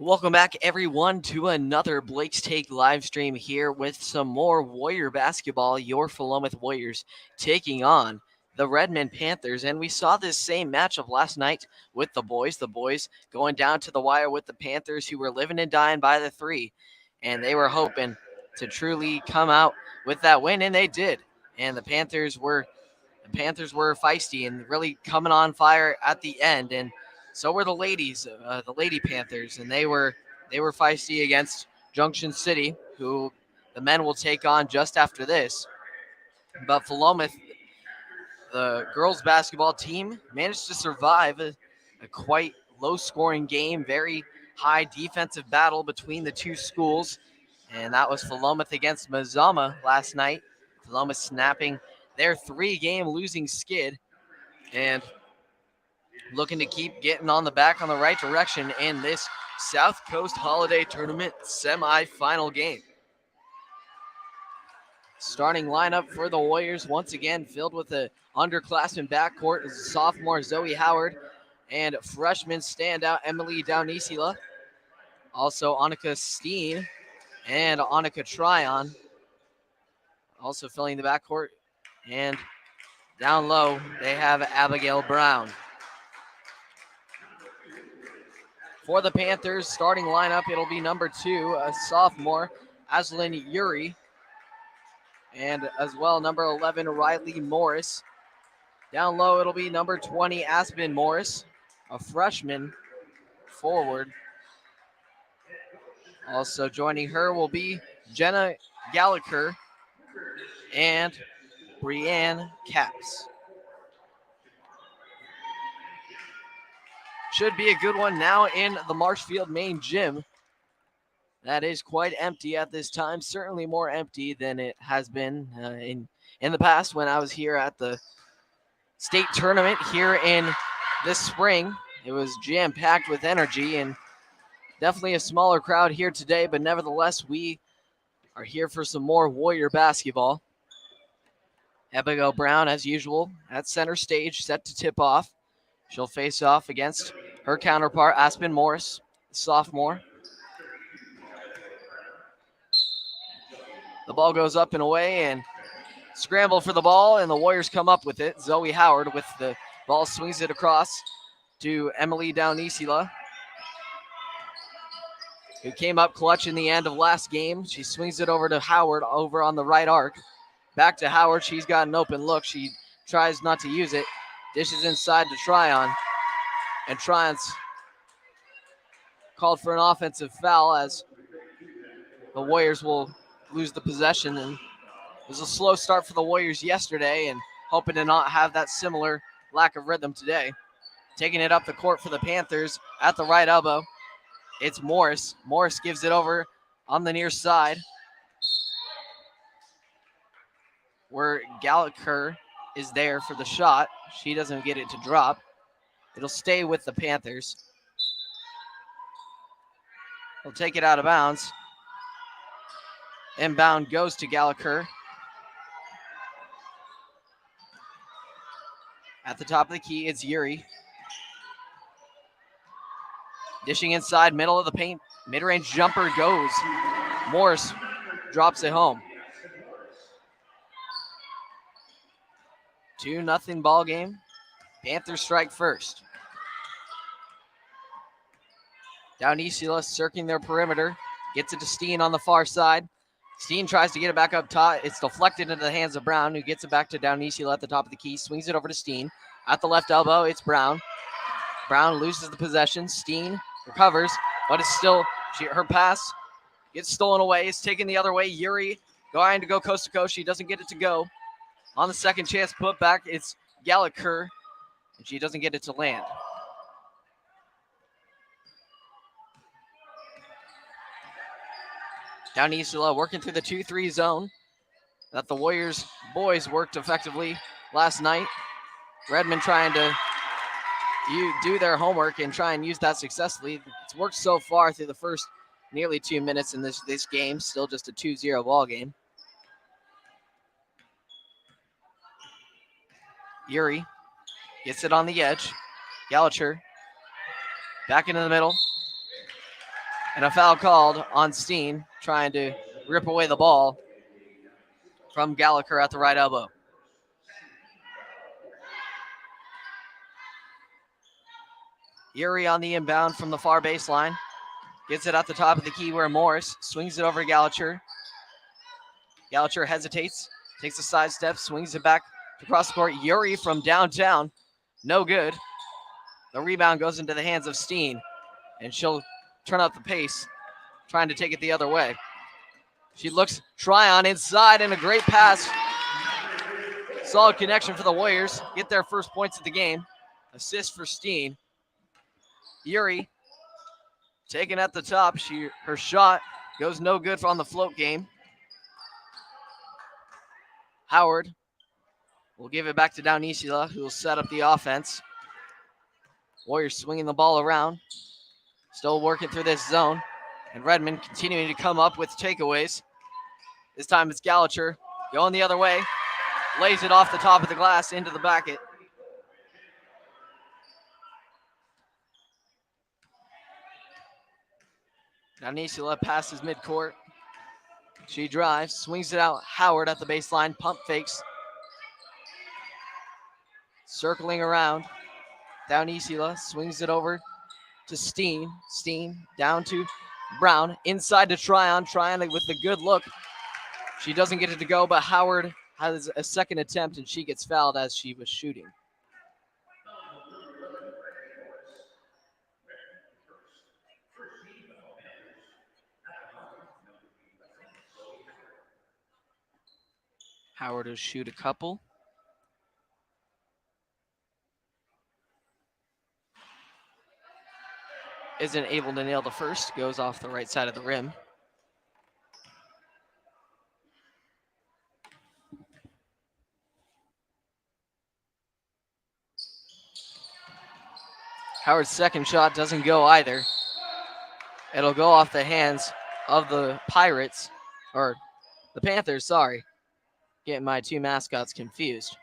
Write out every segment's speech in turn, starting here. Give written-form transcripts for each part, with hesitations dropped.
Welcome back, everyone, to another Blake's Take live stream here with some more Warrior basketball. Your Philomath Warriors taking on the Redmond Panthers. And we saw this same matchup last night with the boys. The boys going down to the wire with the Panthers, who were living and dying by the three. And they were hoping to truly come out with that win, and they did. And the Panthers were feisty and really coming on fire at the end, and so were the ladies, the Lady Panthers, and they were feisty against Junction City, who the men will take on just after this. But Philomath, the girls basketball team, managed to survive a quite low-scoring game, very high defensive battle between the two schools, and that was Philomath against Mazama last night. Philomath snapping their three-game losing skid and looking to keep getting on the right direction in this South Coast Holiday Tournament semifinal game. Starting lineup for the Warriors once again filled with the underclassmen backcourt is sophomore Zoe Howard and freshman standout Emily Downisila. Also Annika Steen and Annika Tryon also filling the backcourt. And down low, they have Abigail Brown. For the Panthers, starting lineup, it'll be number 2, a sophomore, Aslyn Yuri, and as well number 11, Riley Morris. Down low, it'll be number 20, Aspen Morris, a freshman forward. Also joining her will be Jenna Gallagher and Brianne Caps. Should be a good one now in the Marshfield main gym. That is quite empty at this time, certainly more empty than it has been in the past when I was here at the state tournament here in this spring. It was jam-packed with energy and definitely a smaller crowd here today, but nevertheless, we are here for some more Warrior basketball. Abigail Brown, as usual, at center stage, set to tip off. She'll face off against her counterpart, Aspen Morris, sophomore. The ball goes up and away, and scramble for the ball, and the Warriors come up with it. Zoe Howard with the ball swings it across to Emily Downisila, who came up clutch in the end of last game. She swings it over to Howard over on the right arc. Back to Howard. She's got an open look. She tries not to use it. Dishes inside to Tryon. And Tryon's called for an offensive foul as the Warriors will lose the possession. And it was a slow start for the Warriors yesterday and hoping to not have that similar lack of rhythm today. Taking it up the court for the Panthers at the right elbow. It's Morris. Morris gives it over on the near side, where Gallagher is there for the shot. She doesn't get it to drop. It'll stay with the Panthers. They'll take it out of bounds. Inbound goes to Gallagher. At the top of the key, it's Yuri. Dishing inside, middle of the paint. Mid-range jumper goes. Morris drops it home. 2-0 ball game. Panthers strike first. Downisila circling their perimeter. Gets it to Steen on the far side. Steen tries to get it back up top. It's deflected into the hands of Brown, who gets it back to Downisila at the top of the key. Swings it over to Steen. At the left elbow, it's Brown. Brown loses the possession. Steen recovers, but it's still, her pass gets stolen away. It's taken the other way. Yuri going to go coast to coast. She doesn't get it to go. On the second chance put back, it's Gallagher, and she doesn't get it to land. Downisila working through the 2-3 zone that the Warriors boys worked effectively last night. Redmond trying to do their homework and try and use that successfully. It's worked so far through the first nearly 2 minutes in this game. Still just a 2-0 ball game. Yuri gets it on the edge. Gallagher back into the middle. And a foul called on Steen, trying to rip away the ball from Gallagher at the right elbow. Yuri on the inbound from the far baseline. Gets it at the top of the key where Morris swings it over to Gallagher. Gallagher hesitates, takes a side step, swings it back across the court. Yuri from downtown, no good. The rebound goes into the hands of Steen, and she'll turn up the pace, trying to take it the other way. She looks Tryon inside, and a great pass. Solid connection for the Warriors. Get their first points of the game. Assist for Steen. Yuri taken at the top. Her shot goes no good on the float game. Howard will give it back to Downisila, who will set up the offense. Warriors swinging the ball around. Still working through this zone. And Redmond continuing to come up with takeaways. This time it's Gallagher going the other way. Lays it off the top of the glass into the bucket. Downisila passes midcourt. She drives, swings it out. Howard at the baseline, pump fakes. Circling around. Downisila swings it over to Steen. Steen down to Brown. Inside to Tryon. Tryon with the good look. She doesn't get it to go, but Howard has a second attempt, and she gets fouled as she was shooting. Howard will shoot a couple. Isn't able to nail the first. Goes off the right side of the rim. Howard's second shot doesn't go either. It'll go off the hands of the Pirates, or the Panthers, sorry. Getting my two mascots confused.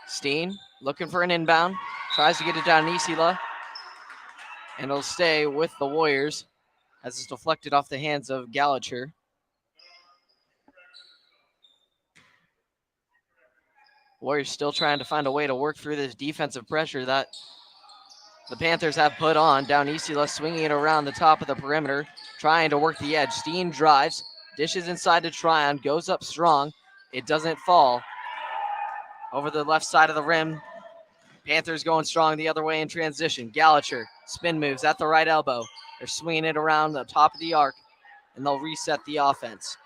Steen looking for an inbound. Tries to get it down Nisila. And it'll stay with the Warriors as it's deflected off the hands of Gallagher. Warriors still trying to find a way to work through this defensive pressure that the Panthers have put on. Downisila swinging it around the top of the perimeter, trying to work the edge. Steen drives, dishes inside to Tryon, goes up strong. It doesn't fall. Over the left side of the rim. Panthers going strong the other way in transition. Gallagher, spin moves at the right elbow. They're swinging it around the top of the arc, and they'll reset the offense.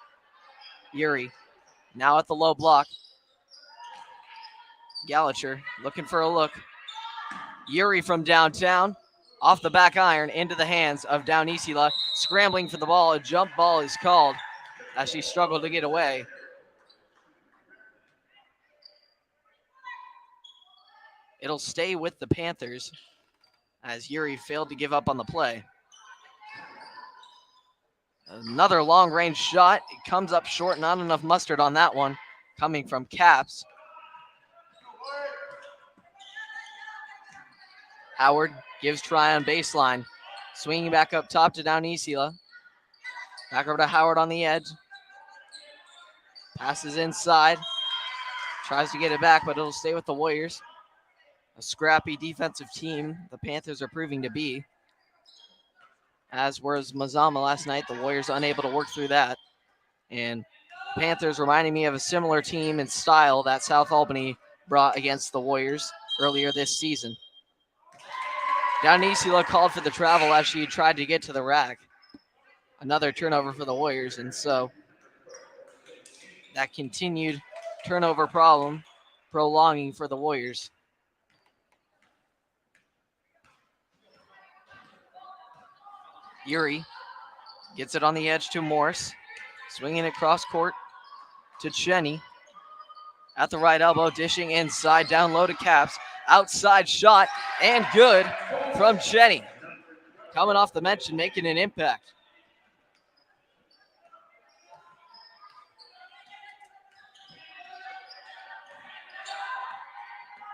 Yuri, now at the low block. Gallagher looking for a look. Yuri from downtown, off the back iron, into the hands of Downisila. Scrambling for the ball. A jump ball is called as she struggled to get away. It'll stay with the Panthers as Yuri failed to give up on the play. Another long-range shot. It comes up short. Not enough mustard on that one. Coming from Caps. Howard gives Tryon baseline. Swinging back up top to Downisila. Back over to Howard on the edge. Passes inside. Tries to get it back, but it'll stay with the Warriors. A scrappy defensive team the Panthers are proving to be. As was Mazama last night, the Warriors unable to work through that. And Panthers reminding me of a similar team and style that South Albany brought against the Warriors earlier this season. Downisila called for the travel as she tried to get to the rack. Another turnover for the Warriors, and so that continued turnover problem prolonging for the Warriors. Yuri gets it on the edge to Morris. Swinging it cross court to Cheney. At the right elbow, dishing inside, down low to Caps. Outside shot, and good from Cheney. Coming off the bench and making an impact.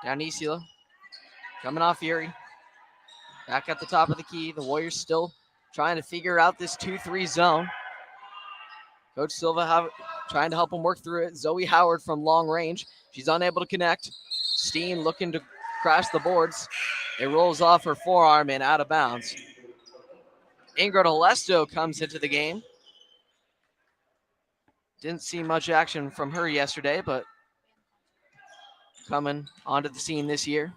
Downisila coming off Yuri. Back at the top of the key. The Warriors still trying to figure out this 2-3 zone. Coach Silva trying to help him work through it. Zoe Howard from long range. She's unable to connect. Steen looking to crash the boards. It rolls off her forearm and out of bounds. Ingrid Alesto comes into the game. Didn't see much action from her yesterday, but coming onto the scene this year.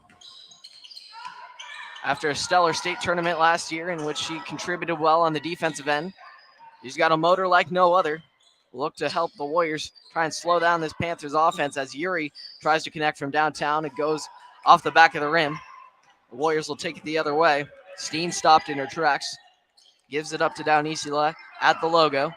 After a stellar state tournament last year in which she contributed well on the defensive end, she's got a motor like no other. Look to help the Warriors try and slow down this Panthers offense as Yuri tries to connect from downtown. It goes off the back of the rim. The Warriors will take it the other way. Steen stopped in her tracks. Gives it up to Downisila at the logo.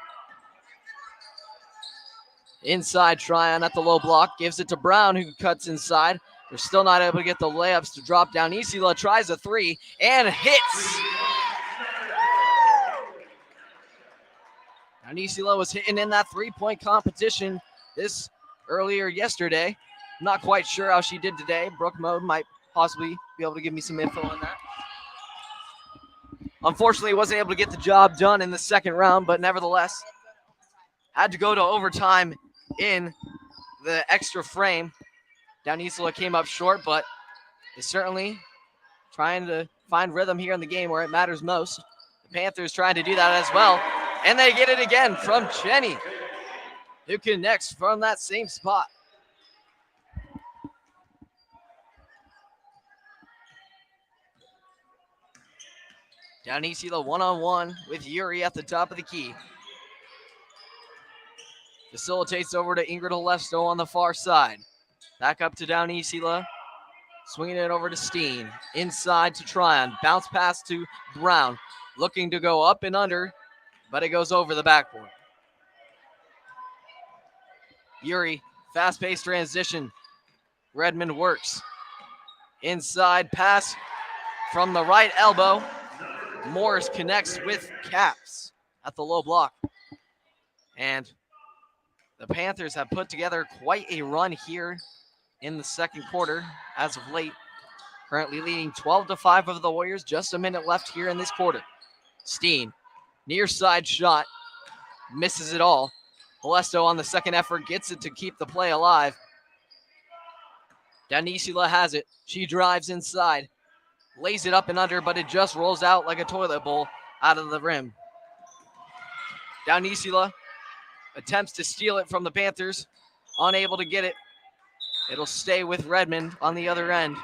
Inside Tryon at the low block. Gives it to Brown, who cuts inside. They're still not able to get the layups to drop down. Isila tries a three and hits. Now Isila was hitting in that three-point competition this earlier yesterday. Not quite sure how she did today. Brooke Mode might possibly be able to give me some info on that. Unfortunately, wasn't able to get the job done in the second round, but nevertheless, had to go to overtime in the extra frame. Downisila came up short, but is certainly trying to find rhythm here in the game where it matters most. The Panthers trying to do that as well. And they get it again from Jenny, who connects from that same spot. Downisila one-on-one with Yuri at the top of the key. Facilitates over to Ingrid Alesto on the far side. Back up to Downisila. Swinging it over to Steen. Inside to Tryon. Bounce pass to Brown. Looking to go up and under, but it goes over the backboard. Yuri, fast-paced transition. Redmond works. Inside pass from the right elbow. Morris connects with Caps at the low block. And the Panthers have put together quite a run here in the second quarter as of late. Currently leading 12-5 over the Warriors. Just a minute left here in this quarter. Steen, near side shot, misses it all. Alesto on the second effort gets it to keep the play alive. Downisila has it. She drives inside, lays it up and under, but it just rolls out like a toilet bowl out of the rim. Downisila attempts to steal it from the Panthers, unable to get it. It'll stay with Redmond on the other end.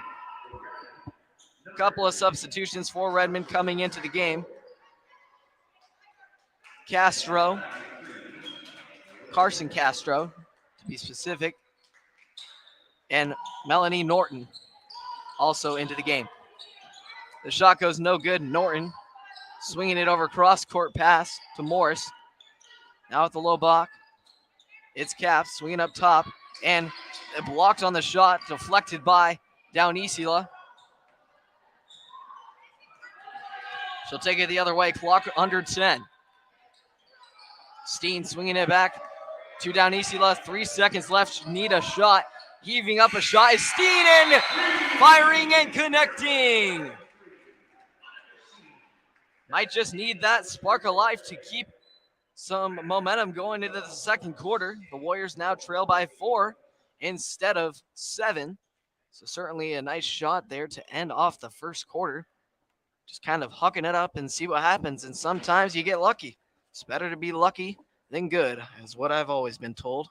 A couple of substitutions for Redmond coming into the game. Carson Castro, to be specific, and Melanie Norton also into the game. The shot goes no good. Norton swinging it over cross-court pass to Morris. Now at the low block, it's Caps swinging up top, and it blocked on the shot, deflected by Downisila. She'll take it the other way, clock under 10. Steen swinging it back to Downisila. 3 seconds left. Need a shot. Heaving up a shot is Steen, and firing and connecting. Might just need that spark of life to keep some momentum going into the second quarter. The Warriors now trail by 4 instead of 7. So certainly a nice shot there to end off the first quarter. Just kind of hucking it up and see what happens. And sometimes you get lucky. It's better to be lucky than good, is what I've always been told.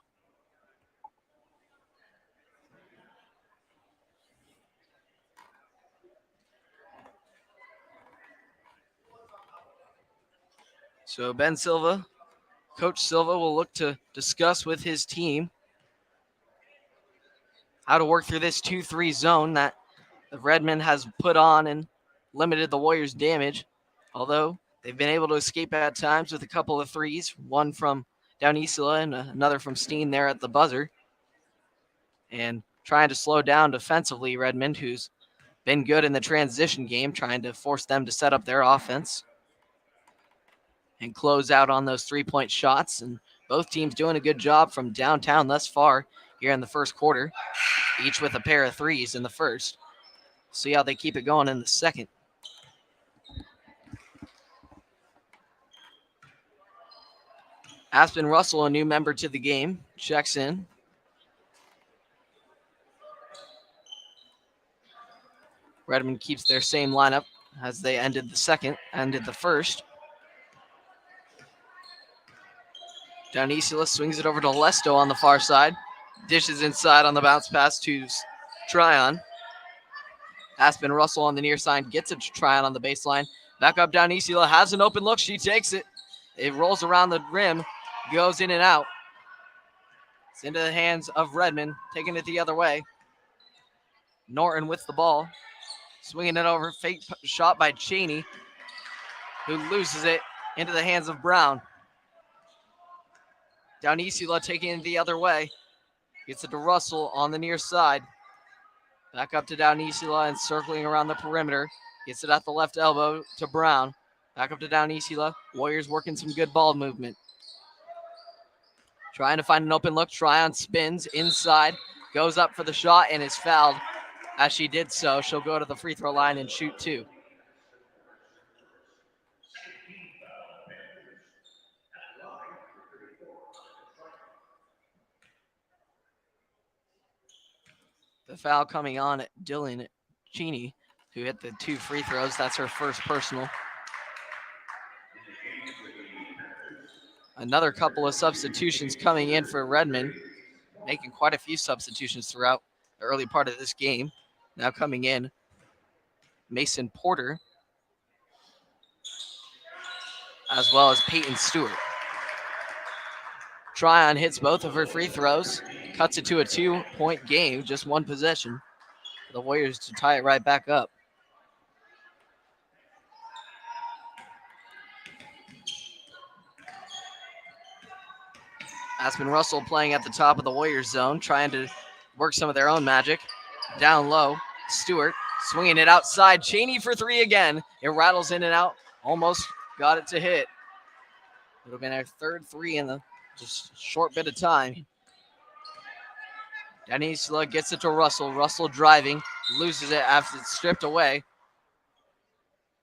So Ben Silva, Coach Silva, will look to discuss with his team how to work through this 2-3 zone that Redmond has put on and limited the Warriors' damage. Although they've been able to escape at times with a couple of threes, one from Downisila and another from Steen there at the buzzer. And trying to slow down defensively Redmond, who's been good in the transition game, trying to force them to set up their offense and close out on those three-point shots. And both teams doing a good job from downtown thus far here in the first quarter, each with a pair of threes in the first. See how they keep it going in the second. Aspen Russell, a new member to the game, checks in. Redmond keeps their same lineup as they ended the first. Downisula swings it over to Lesto on the far side. Dishes inside on the bounce pass to Tryon. Aspen Russell on the near side gets it to Tryon on the baseline. Back up Downisula has an open look. She takes it. It rolls around the rim, goes in and out. It's into the hands of Redmond, taking it the other way. Norton with the ball. Swinging it over. Fake shot by Cheney, who loses it into the hands of Brown. Downisula taking it the other way. Gets it to Russell on the near side. Back up to Downisula and circling around the perimeter. Gets it at the left elbow to Brown. Back up to Downisula. Warriors working some good ball movement. Trying to find an open look. Tryon spins inside. Goes up for the shot and is fouled. As she did so, she'll go to the free throw line and shoot two. The foul coming on Dylan Cheney, who hit the 2 free throws. That's her first personal. Another couple of substitutions coming in for Redmond, making quite a few substitutions throughout the early part of this game. Now coming in, Mason Porter, as well as Peyton Stewart. Tryon hits both of her free throws, cuts it to a 2-point game, just one possession for the Warriors to tie it right back up. Aspen Russell playing at the top of the Warriors zone, trying to work some of their own magic. Down low, Stewart swinging it outside. Cheney for 3 again. It rattles in and out. Almost got it to hit. It'll have been our third 3 in the just short bit of time. Downisula gets it to Russell. Russell driving, loses it after it's stripped away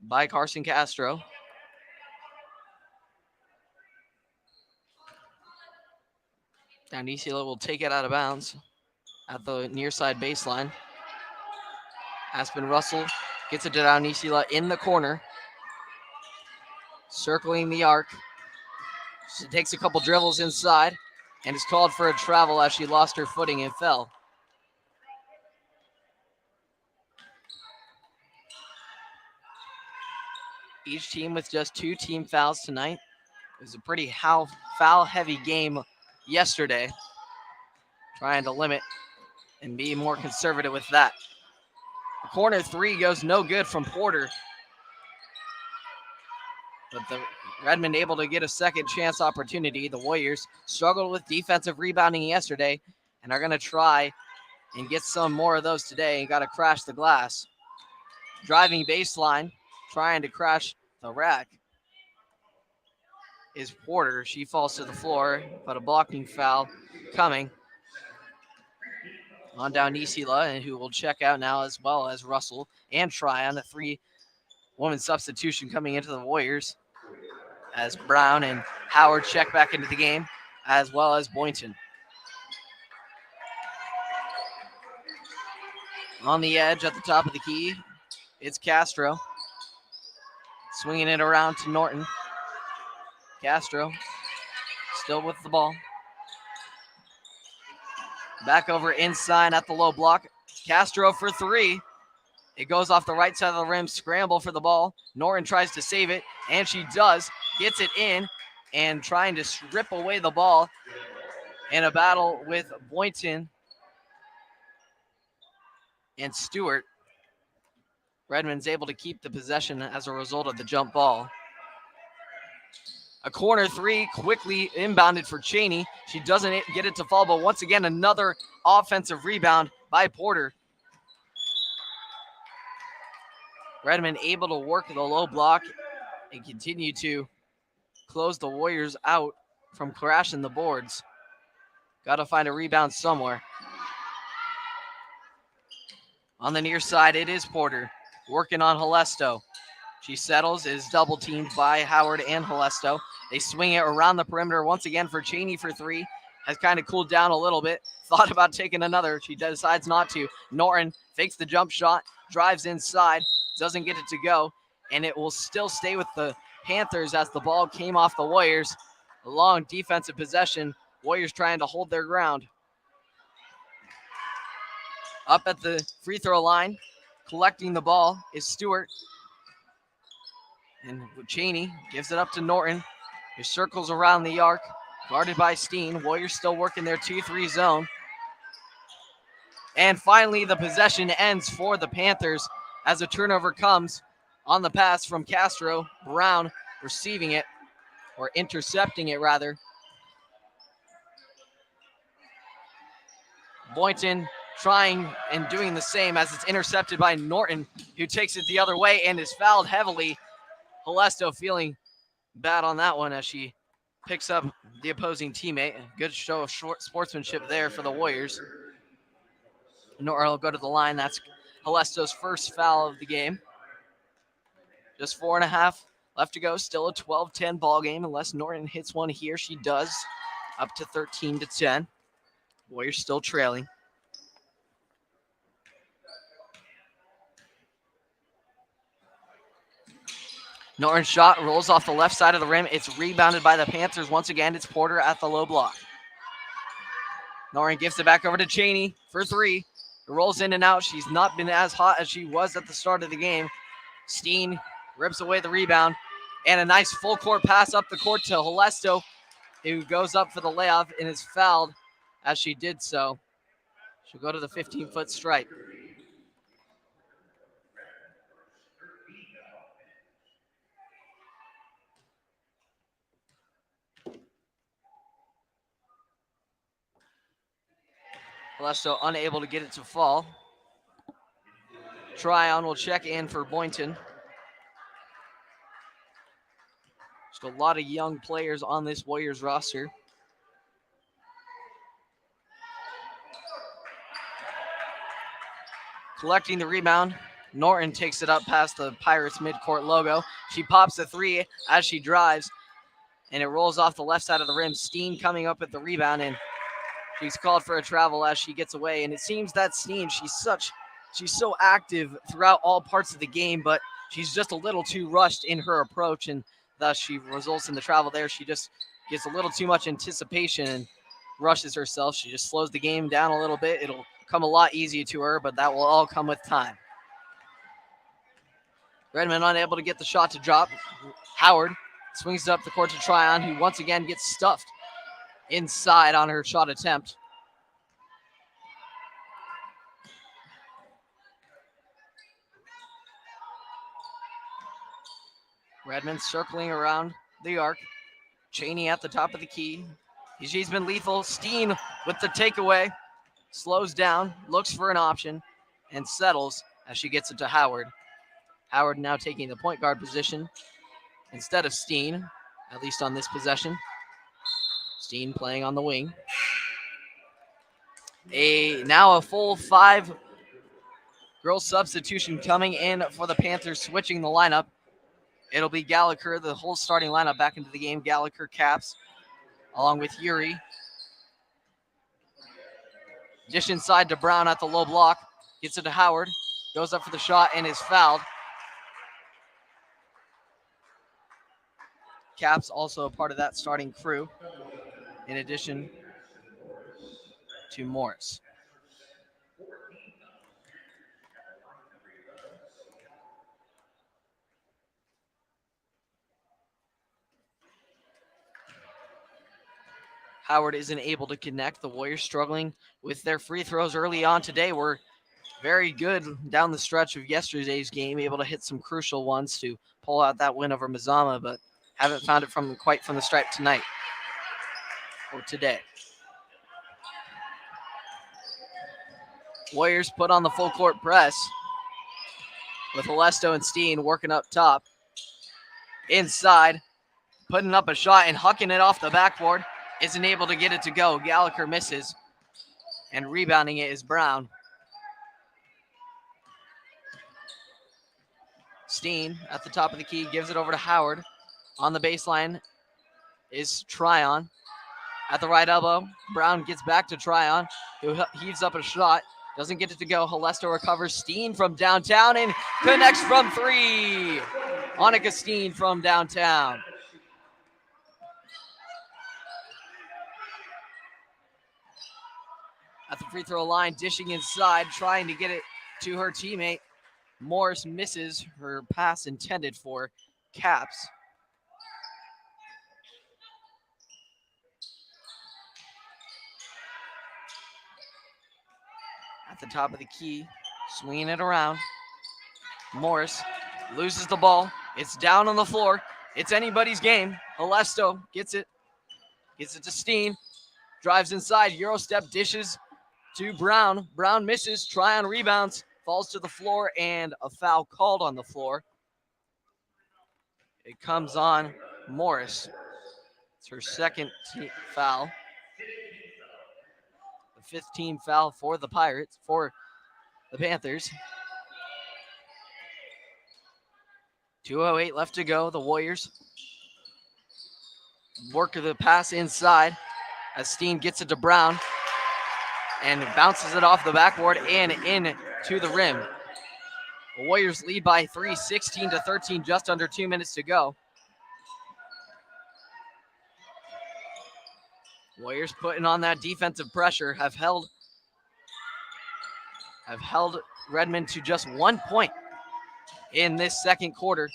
by Carson Castro. Downisula will take it out of bounds at the near side baseline. Aspen Russell gets it to Downisula in the corner, circling the arc. She takes a couple dribbles inside and is called for a travel as she lost her footing and fell. Each team with just 2 team fouls tonight. It was a pretty foul-heavy game yesterday. Trying to limit and be more conservative with that. The corner 3 goes no good from Porter. But the Redmond able to get a second chance opportunity. The Warriors struggled with defensive rebounding yesterday and are going to try and get some more of those today and got to crash the glass. Driving baseline, trying to crash the rack is Porter. She falls to the floor, but a blocking foul coming on Downisula, and who will check out now, as well as Russell and Tryon, the 3-woman substitution coming into the Warriors, as Brown and Howard check back into the game, as well as Boynton. On the edge at the top of the key, it's Castro. Swinging it around to Norton. Castro still with the ball. Back over inside at the low block. Castro for 3. It goes off the right side of the rim. Scramble for the ball. Norton tries to save it, and she does. Gets it in and trying to strip away the ball in a battle with Boynton and Stewart. Redmond's able to keep the possession as a result of the jump ball. A corner 3 quickly inbounded for Cheney. She doesn't get it to fall, but once again, another offensive rebound by Porter. Redmond able to work the low block and continue to close the Warriors out from crashing the boards. Got to find a rebound somewhere. On the near side, it is Porter working on Halesto. She settles, is double teamed by Howard and Halesto. They swing it around the perimeter once again for Cheney for three. Has kind of cooled down a little bit. Thought about taking another. She decides not to. Norton fakes the jump shot, drives inside, doesn't get it to go, and it will still stay with the Panthers as the ball came off the Warriors. A long defensive possession. Warriors trying to hold their ground. Up at the free throw line, collecting the ball is Stewart. And Cheney gives it up to Norton, who circles around the arc, guarded by Steen. Warriors still working their 2-3 zone. And finally, the possession ends for the Panthers as a turnover comes on the pass from Castro. Brown receiving it, or intercepting it rather. Boynton trying and doing the same as it's intercepted by Norton, who takes it the other way and is fouled heavily. Halesto feeling bad on that one as she picks up the opposing teammate. Good show of short sportsmanship there for the Warriors. Norton will go to the line. That's Halesto's first foul of the game. Just 4.5 left to go. Still a 12-10 ball game unless Norton hits one here. She does. Up to 13-10. Warriors still trailing. Norton's shot rolls off the left side of the rim. It's rebounded by the Panthers. Once again, it's Porter at the low block. Norton gives it back over to Cheney for three. It rolls in and out. She's not been as hot as she was at the start of the game. Steen rips away the rebound. And a nice full court pass up the court to Halesto, who goes up for the layup and is fouled as she did so. She'll go to the 15-foot stripe. Halesto unable to get it to fall. Tryon will check in for Boynton. Just a lot of young players on this Warriors roster. Collecting the rebound. Norton takes it up past the Pirates midcourt logo. She pops a three as she drives, and it rolls off the left side of the rim. Steen coming up with the rebound, and she's called for a travel as she gets away. And it seems that Steen, she's so active throughout all parts of the game, but she's just a little too rushed in her approach, and thus she results in the travel there. She just gets a little too much anticipation and rushes herself. She just slows the game down a little bit. It'll come a lot easier to her, but that will all come with time. Redmond unable to get the shot to drop. Howard swings it up the court to Tryon, who once again gets stuffed inside on her shot attempt. Redmond circling around the arc. Cheney at the top of the key. She's been lethal. Steen with the takeaway. Slows down, looks for an option, and settles as she gets it to Howard. Howard now taking the point guard position instead of Steen, at least on this possession. Steen playing on the wing. Now a full 5 girl substitution coming in for the Panthers, switching the lineup. It'll be Gallagher, the whole starting lineup back into the game. Gallagher caps, along with Yuri. Dish inside to Brown at the low block. Gets it to Howard. Goes up for the shot and is fouled. Caps also a part of that starting crew, in addition to Morris. Howard isn't able to connect. The Warriors struggling with their free throws early on today. Were very good down the stretch of yesterday's game, able to hit some crucial ones to pull out that win over Mazama, but haven't found it quite from the stripe tonight or today. Warriors put on the full court press with Halesto and Steen working up top. Inside, putting up a shot and hucking it off the backboard. Isn't able to get it to go. Gallagher misses, and rebounding it is Brown. Steen at the top of the key gives it over to Howard on the baseline. is Tryon. At the right elbow, Brown gets back to Tryon, who heaves up a shot. Doesn't get it to go. Halesto recovers. Steen from downtown and connects from three. Annika Steen from downtown. At the free throw line, dishing inside, trying to get it to her teammate. Morris misses her pass intended for Caps. At the top of the key, swinging it around. Morris loses the ball. It's down on the floor. It's anybody's game. Halesto gets it to Steen. Drives inside, Euro step, dishes to Brown. Brown misses, Tryon rebounds, falls to the floor, and a foul called on the floor. It comes on Morris. It's her second foul. The fifth team foul for the Pirates, for the Panthers. 2:08 left to go. The Warriors work the pass inside as Steen gets it to Brown and bounces it off the backboard and in to the rim. The Warriors lead by 3, 16-13, just under 2 minutes to go. Warriors putting on that defensive pressure, have held Redmond to just 1 point in this second quarter.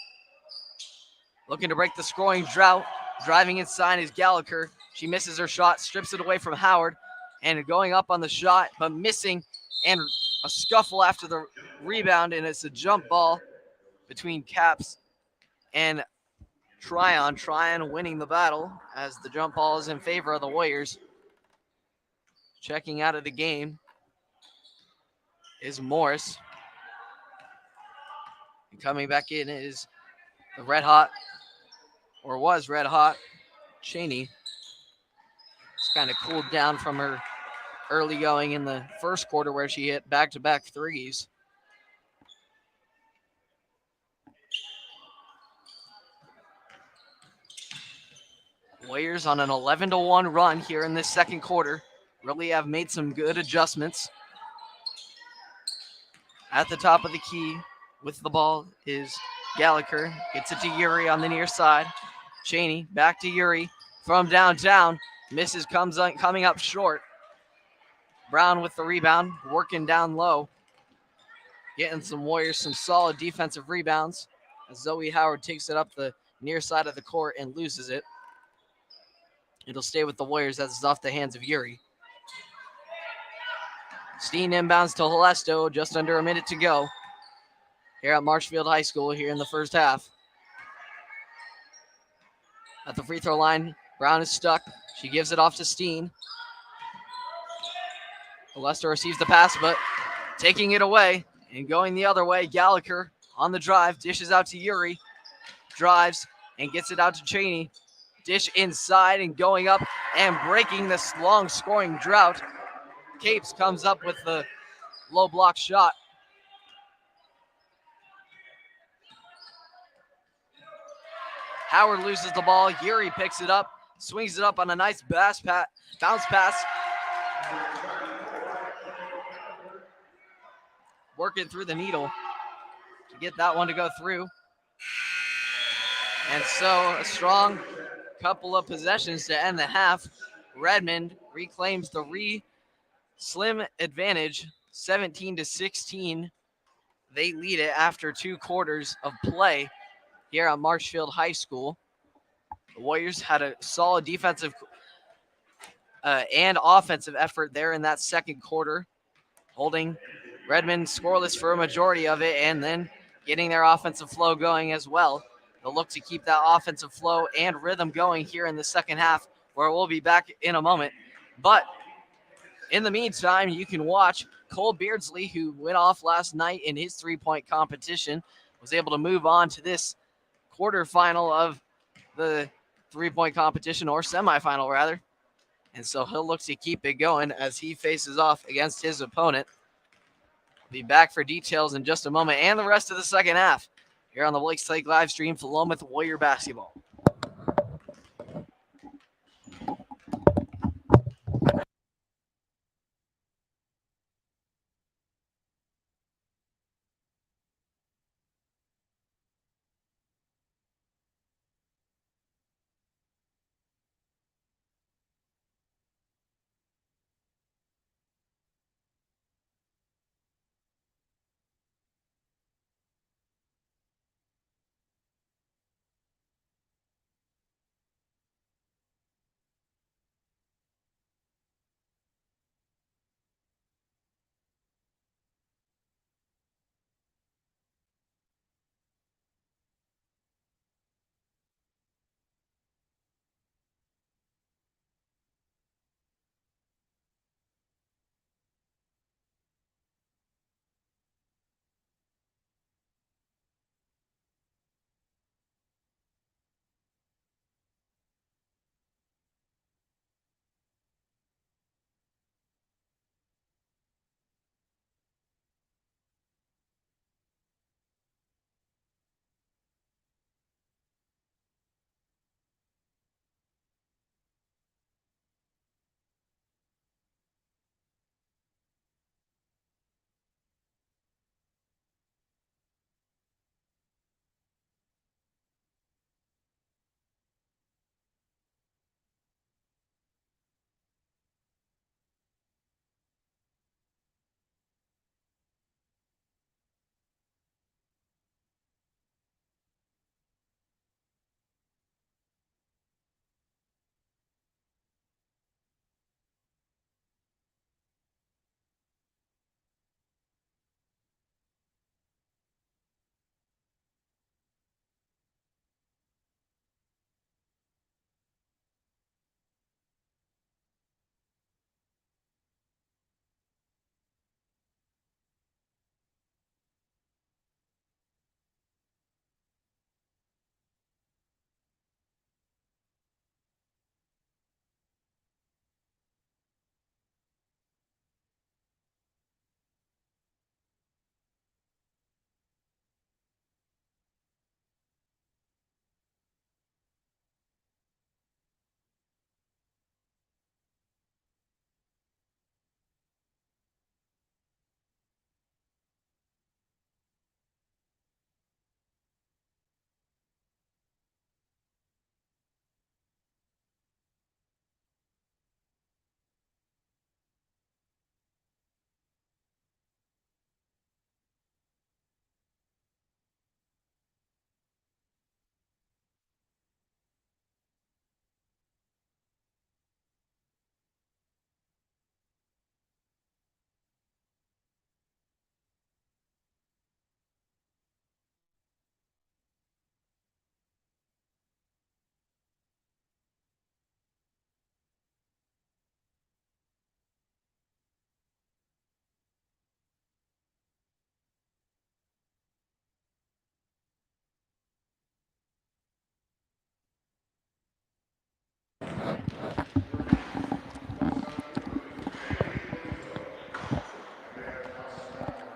Looking to break the scoring drought. Driving inside is Gallagher. She misses her shot, strips it away from Howard, and going up on the shot, but missing, and a scuffle after the rebound, and it's a jump ball between Caps and Tryon. Tryon winning the battle as the jump ball is in favor of the Warriors. Checking out of the game is Morris. And coming back in is the red hot Cheney. It's kind of cooled down from her early going in the first quarter where she hit back-to-back threes. Warriors on an 11-1 run here in this second quarter. Really have made some good adjustments. At the top of the key with the ball is Gallagher. Gets it to Yuri on the near side. Cheney back to Yuri from downtown. Misses, coming up short. Brown with the rebound, working down low. Getting some Warriors some solid defensive rebounds as Zoe Howard takes it up the near side of the court and loses it. It'll stay with the Warriors as it's off the hands of Yuri. Steen inbounds to Halesto, just under a minute to go here at Marshfield High School here in the first half. At the free throw line, Brown is stuck. She gives it off to Steen. Halesto receives the pass, but taking it away and going the other way, Gallagher on the drive, dishes out to Yuri, drives and gets it out to Cheney. Dish inside and going up and breaking this long scoring drought. Capes comes up with the low block shot. Howard loses the ball. Yuri picks it up, swings it up on a nice bounce pass. Working through the needle to get that one to go through. And so a strong couple of possessions to end the half. Redmond reclaims the slim advantage, 17-16. They lead it after 2 quarters of play here at Marshfield High School. The Warriors had a solid defensive and offensive effort there in that second quarter, holding Redmond scoreless for a majority of it and then getting their offensive flow going as well. They'll look to keep that offensive flow and rhythm going here in the second half, where we'll be back in a moment. But in the meantime, you can watch Cole Beardsley, who went off last night in his three-point competition, was able to move on to this quarterfinal of the three-point competition, or semifinal rather. And so he'll look to keep it going as he faces off against his opponent. Be back for details in just a moment and the rest of the second half here on the Blake's Lake live stream, Philomath Warrior basketball.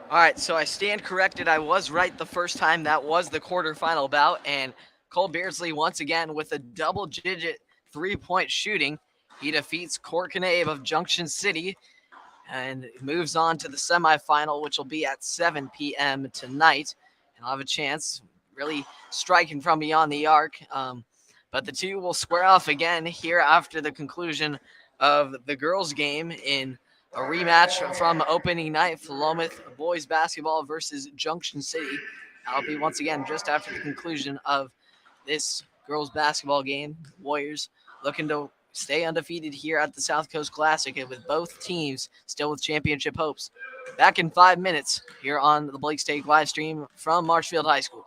All right, so I stand corrected. I was right the first time. That was the quarterfinal bout, and Cole Beardsley once again with a double-digit 3-point shooting. He defeats Corkinabe of Junction City and moves on to the semifinal, which will be at 7 p.m. tonight. And I'll have a chance, really striking from beyond the arc. But the two will square off again here after the conclusion of the girls' game in a rematch from opening night, Philomath boys basketball versus Junction City. That'll be once again just after the conclusion of this girls' basketball game. Warriors looking to stay undefeated here at the South Coast Classic, and with both teams still with championship hopes. Back in 5 minutes here on the Blake State live stream from Marshfield High School.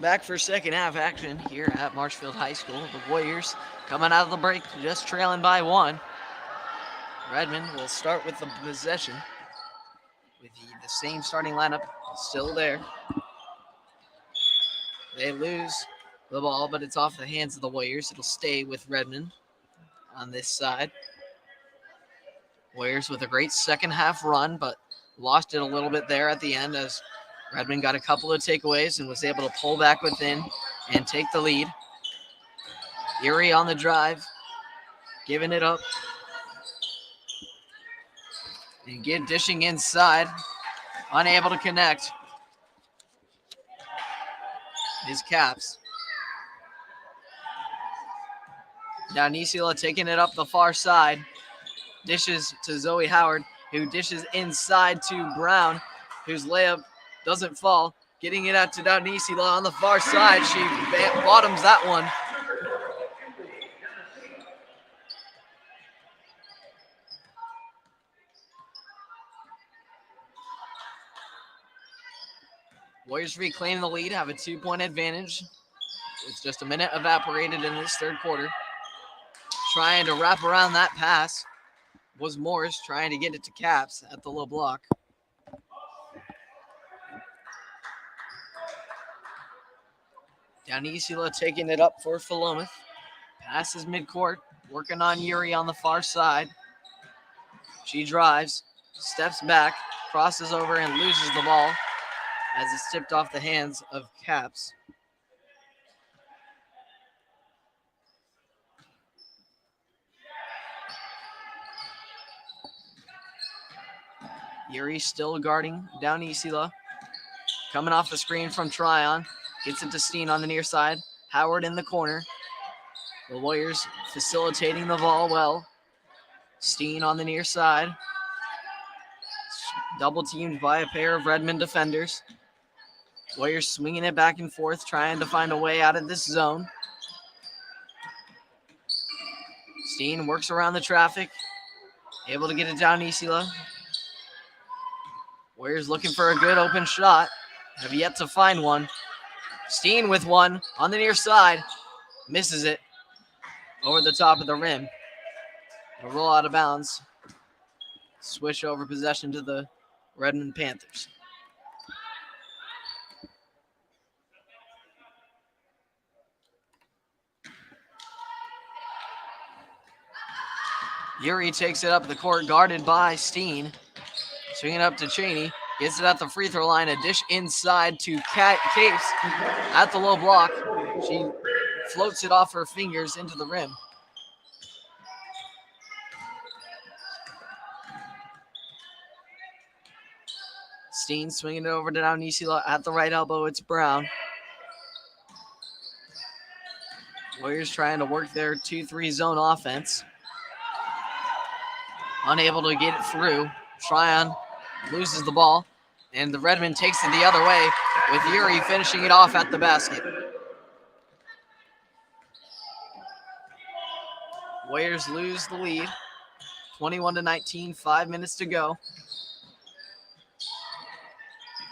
Back for second half action here at Marshfield High School. The Warriors coming out of the break just trailing by 1. Redmond will start with the possession with the same starting lineup still there. They lose the ball, but it's off the hands of the Warriors. It'll stay with Redmond on this side. Warriors with a great second half run, but lost it a little bit there at the end as Redmond got a couple of takeaways and was able to pull back within and take the lead. Erie on the drive, giving it up. And dishing inside, unable to connect. His Caps. Now Nisila taking it up the far side. Dishes to Zoe Howard, who dishes inside to Brown, whose layup doesn't fall. Getting it out to Nisila on the far side. She bottoms that one. Warriors reclaim the lead, have a 2-point advantage. It's just a minute evaporated in this third quarter. Trying to wrap around that pass was Morris, trying to get it to Caps at the low block. Danisila taking it up for Philomath. Passes midcourt, working on Yuri on the far side. She drives, steps back, crosses over, and loses the ball as it's tipped off the hands of Caps. Yuri still guarding down Isila. Coming off the screen from Tryon. Gets it to Steen on the near side. Howard in the corner. The Warriors facilitating the ball well. Steen on the near side. Double teamed by a pair of Redmond defenders. Warriors swinging it back and forth, trying to find a way out of this zone. Steen works around the traffic. Able to get it down Isila. Warriors looking for a good open shot. Have yet to find one. Steen with one on the near side. Misses it over the top of the rim. A roll out of bounds. Switch over possession to the Redmond Panthers. Yuri takes it up the court, guarded by Steen. Swinging up to Cheney. Gets it at the free throw line. A dish inside to Capes at the low block. She floats it off her fingers into the rim. Steen swinging it over to now Nisila at the right elbow. It's Brown. Warriors trying to work their 2-3 zone offense. Unable to get it through. Tryon loses the ball, and the Redmond takes it the other way with Yuri finishing it off at the basket. Warriors lose the lead, 21-19, 5 minutes to go.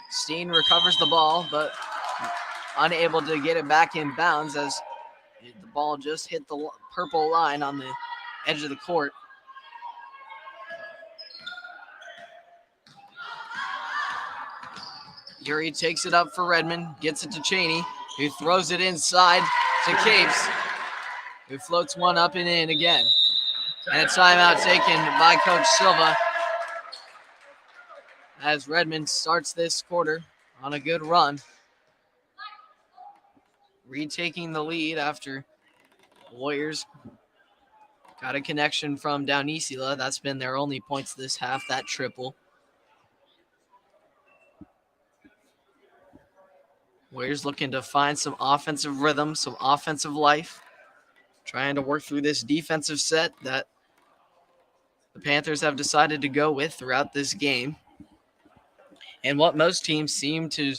Steen recovers the ball, but unable to get it back in bounds as the ball just hit the purple line on the edge of the court. Yuri takes it up for Redmond, gets it to Cheney, who throws it inside to Capes, who floats one up and in again. And a timeout taken by Coach Silva as Redmond starts this quarter on a good run. Retaking the lead after Warriors got a connection from Downisila. That's been their only points this half, that triple. Warriors looking to find some offensive rhythm, some offensive life. Trying to work through this defensive set that the Panthers have decided to go with throughout this game. And what most teams seem to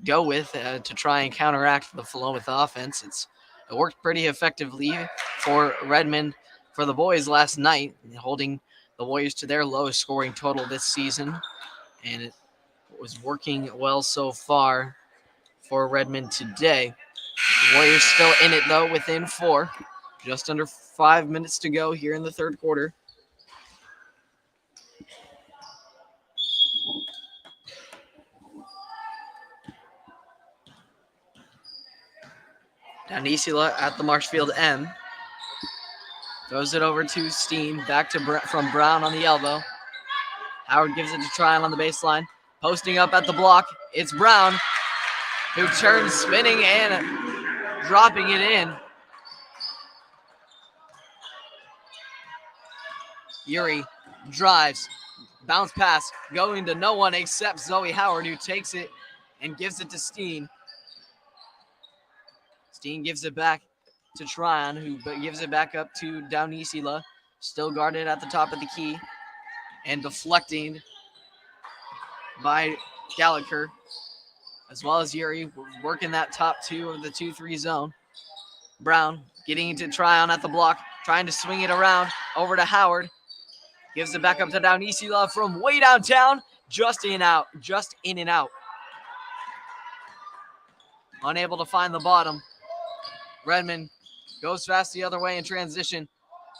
go with to try and counteract the Philomath offense. It worked pretty effectively for Redmond, for the boys last night, holding the Warriors to their lowest scoring total this season. And it was working well so far for Redmond today. Warriors still in it, though, within 4. Just under 5 minutes to go here in the third quarter. Danisila at the Marshfield M. Throws it over to Steen. Back to from Brown on the elbow. Howard gives it to Tryon on the baseline. Posting up at the block. It's Brown who turns spinning and dropping it in. Yuri drives. Bounce pass going to no one except Zoe Howard, who takes it and gives it to Steen. Steen gives it back to Tryon, who gives it back up to Daunisila. Still guarded at the top of the key and deflecting by Gallagher, as well as Yuri working that top 2 of the 2-3 zone. Brown getting into Tryon at the block, trying to swing it around over to Howard. Gives it back up to Daunisila from way downtown, just in and out. Unable to find the bottom. Redmond goes fast the other way in transition.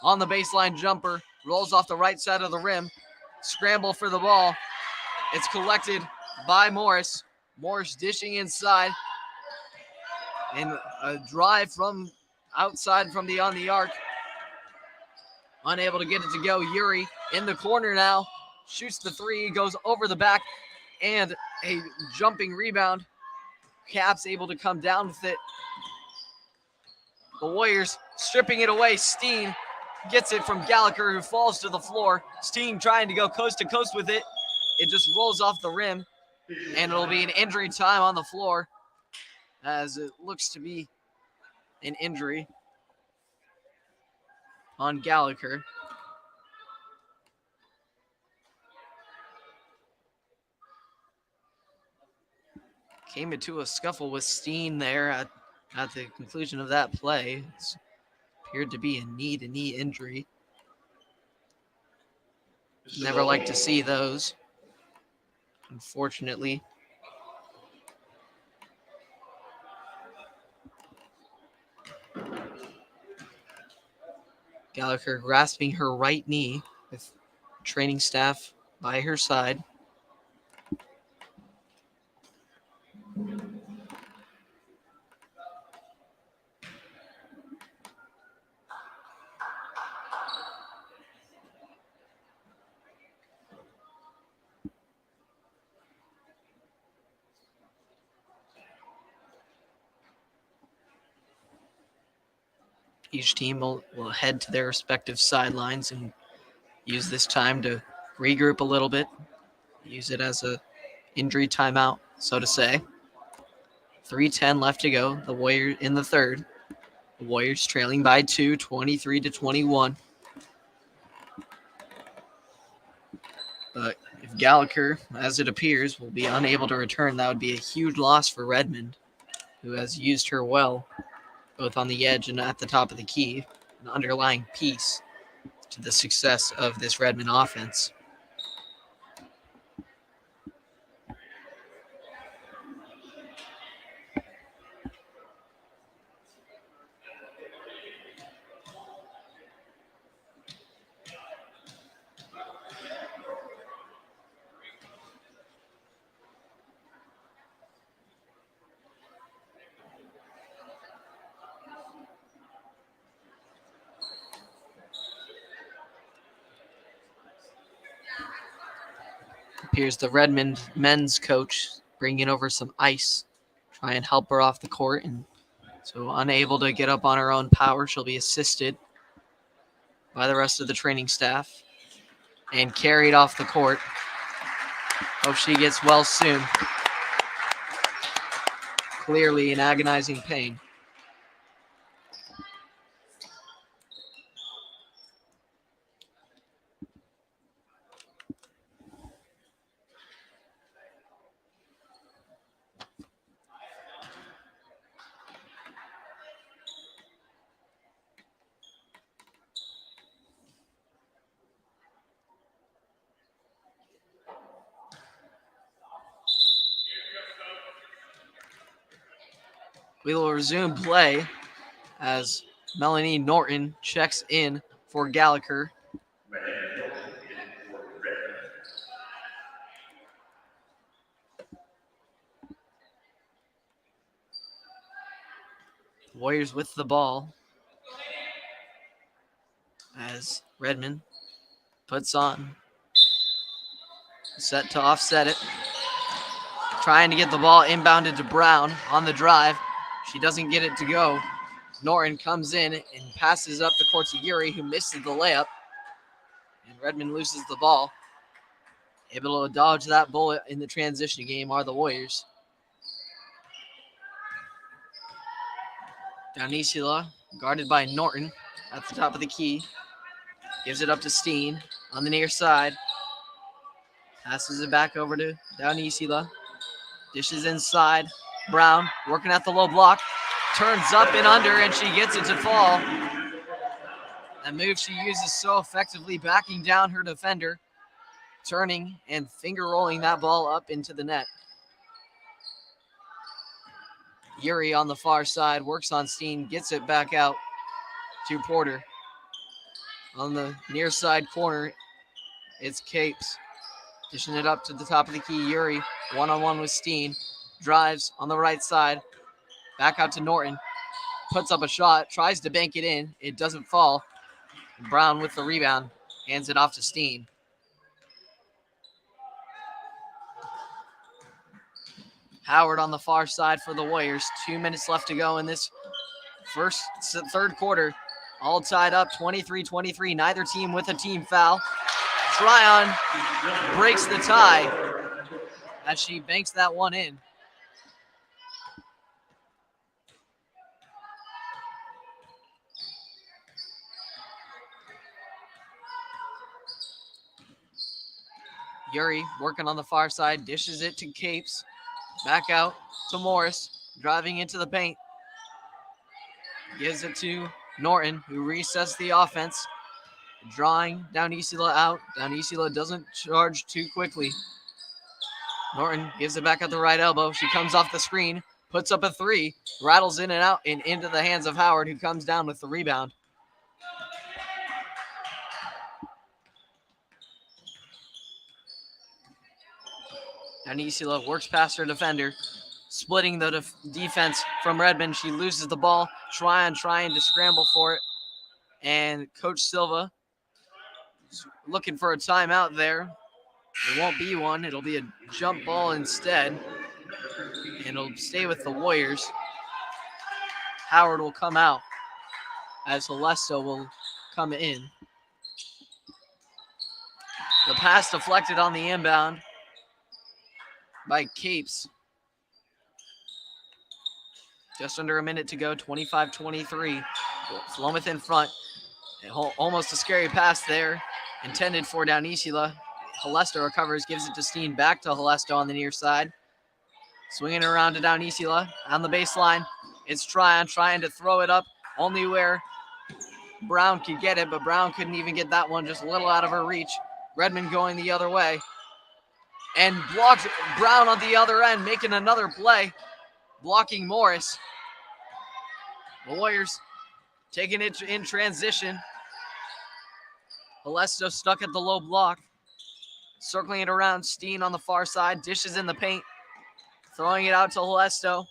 On the baseline jumper, rolls off the right side of the rim. Scramble for the ball. It's collected by Morris. Morris dishing inside. And a drive from outside from on the arc. Unable to get it to go. Yuri in the corner now. Shoots the 3, goes over the back, and a jumping rebound. Caps able to come down with it. The Warriors stripping it away. Steen gets it from Gallagher, who falls to the floor. Steen trying to go coast to coast with it. It just rolls off the rim, and it'll be an injury time on the floor, as it looks to be an injury on Gallagher. Came into a scuffle with Steen there at the conclusion of that play. It appeared to be a knee-to-knee injury. Never like to see those, unfortunately. Gallagher grasping her right knee with training staff by her side. Each team will head to their respective sidelines and use this time to regroup a little bit. Use it as a injury timeout, so to say. 3:10 left to go. The Warriors in the third. The Warriors trailing by 2, 23-21. But if Gallagher, as it appears, will be unable to return, that would be a huge loss for Redmond, who has used her well, both on the edge and at the top of the key, an underlying piece to the success of this Redmond offense. Appears the Redmond men's coach bringing over some ice, try and help her off the court, and so unable to get up on her own power, she'll be assisted by the rest of the training staff and carried off the court. Hope she gets well soon. Clearly in agonizing pain. We will resume play as Melanie Norton checks in for Gallagher. Warriors with the ball as Redmond puts on set to offset it. Trying to get the ball inbounded to Brown on the drive. She doesn't get it to go. Norton comes in and passes up the court to Yuri, who misses the layup. And Redmond loses the ball. Able to dodge that bullet in the transition game are the Warriors. Downisula, guarded by Norton at the top of the key. Gives it up to Steen on the near side. Passes it back over to Downisula. Dishes inside. Brown working at the low block. Turns up and under, and she gets it to fall. That move she uses so effectively, backing down her defender, turning and finger rolling that ball up into the net. Yuri on the far side works on Steen, gets it back out to Porter. On the near side corner, it's Capes. Dishing it up to the top of the key. Yuri one-on-one with Steen. Drives on the right side. Back out to Norton. Puts up a shot. Tries to bank it in. It doesn't fall. Brown with the rebound. Hands it off to Steen. Howard on the far side for the Warriors. 2 minutes left to go in this third quarter. All tied up 23-23. Neither team with a team foul. Tryon breaks the tie as she banks that one in. Yuri working on the far side, dishes it to Capes. Back out to Morris, driving into the paint. Gives it to Norton, who resets the offense. Drawing Downisula out. Downisula doesn't charge too quickly. Norton gives it back at the right elbow. She comes off the screen, puts up a three, rattles in and out and into the hands of Howard, who comes down with the rebound. Downisula works past her defender, splitting the defense from Redmond. She loses the ball. Tryon trying to scramble for it. And Coach Silva looking for a timeout there. It won't be one. It'll be a jump ball instead. And it'll stay with the Warriors. Howard will come out as Halesto will come in. The pass deflected on the inbound by Capes. Just under a minute to go, 25-23. Philomath in front. Almost a scary pass there, intended for Downisula. Halesto recovers, gives it to Steen, back to Halesto on the near side. Swinging around to Downisula on the baseline. It's Tryon trying to throw it up, only where Brown could get it, but Brown couldn't even get that one, just a little out of her reach. Redmond going the other way. And blocked Brown on the other end, making another play, blocking Morris. The Warriors taking it in transition. Halesto stuck at the low block. Circling it around, Steen on the far side, dishes in the paint. Throwing it out to Halesto.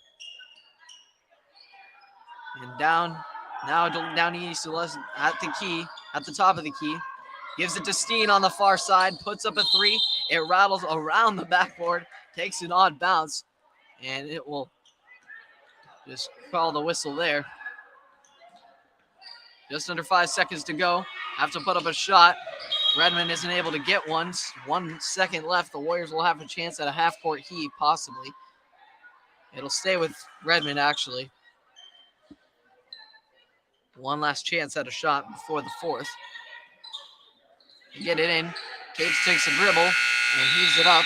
And down Downisula at the key, at the top of the key. Gives it to Steen on the far side, puts up a three. It rattles around the backboard, takes an odd bounce, and it will just call the whistle there. Just under 5 seconds to go. Have to put up a shot. Redmond isn't able to get one. 1 second left. The Warriors will have a chance at a half-court heave, possibly. It'll stay with Redmond, actually. One last chance at a shot before the fourth. Get it in. Capes takes a dribble and heaves it up.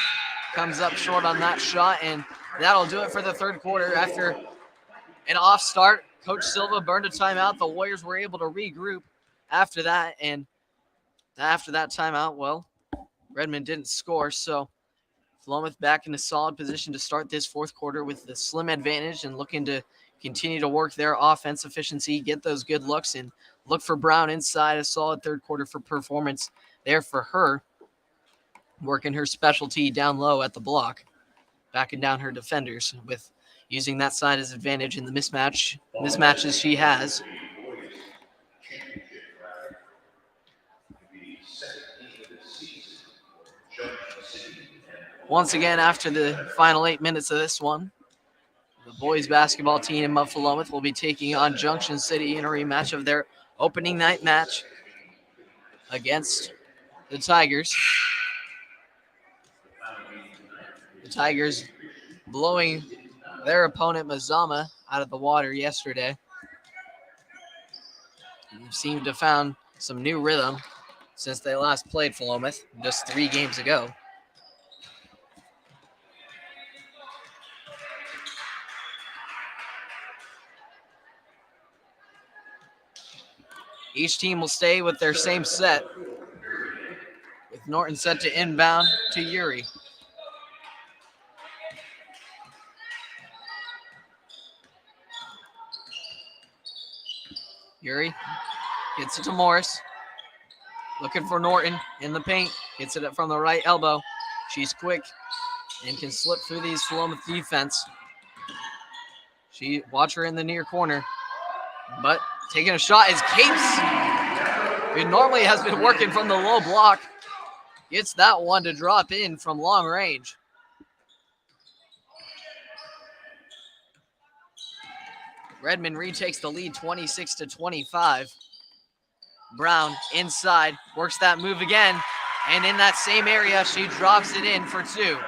Comes up short on that shot, and that'll do it for the third quarter. After an off start, Coach Silva burned a timeout. The Warriors were able to regroup after that, and after that timeout, well, Redmond didn't score, so Philomath back in a solid position to start this fourth quarter with the slim advantage and looking to continue to work their offense efficiency, get those good looks, and look for Brown inside. A solid third quarter for performance there for her, working her specialty down low at the block, backing down her defenders with using that side as advantage in the mismatches she has. Once again, after the final 8 minutes of this one, the boys basketball team of Philomath will be taking on Junction City in a rematch of their opening night match against the Tigers. The Tigers blowing their opponent Mazama out of the water yesterday. Seemed to have found some new rhythm since they last played Philomath just 3 games ago. Each team will stay with their same set, with Norton set to inbound to Yuri. Yuri gets it to Morris. Looking for Norton in the paint. Gets it from the right elbow. She's quick and can slip through these Philomath defense. Watch her in the near corner. But taking a shot is Capes, who normally has been working from the low block. Gets that one to drop in from long range. Redmond retakes the lead 26-25. Brown inside, works that move again, and in that same area, she drops it in for 2.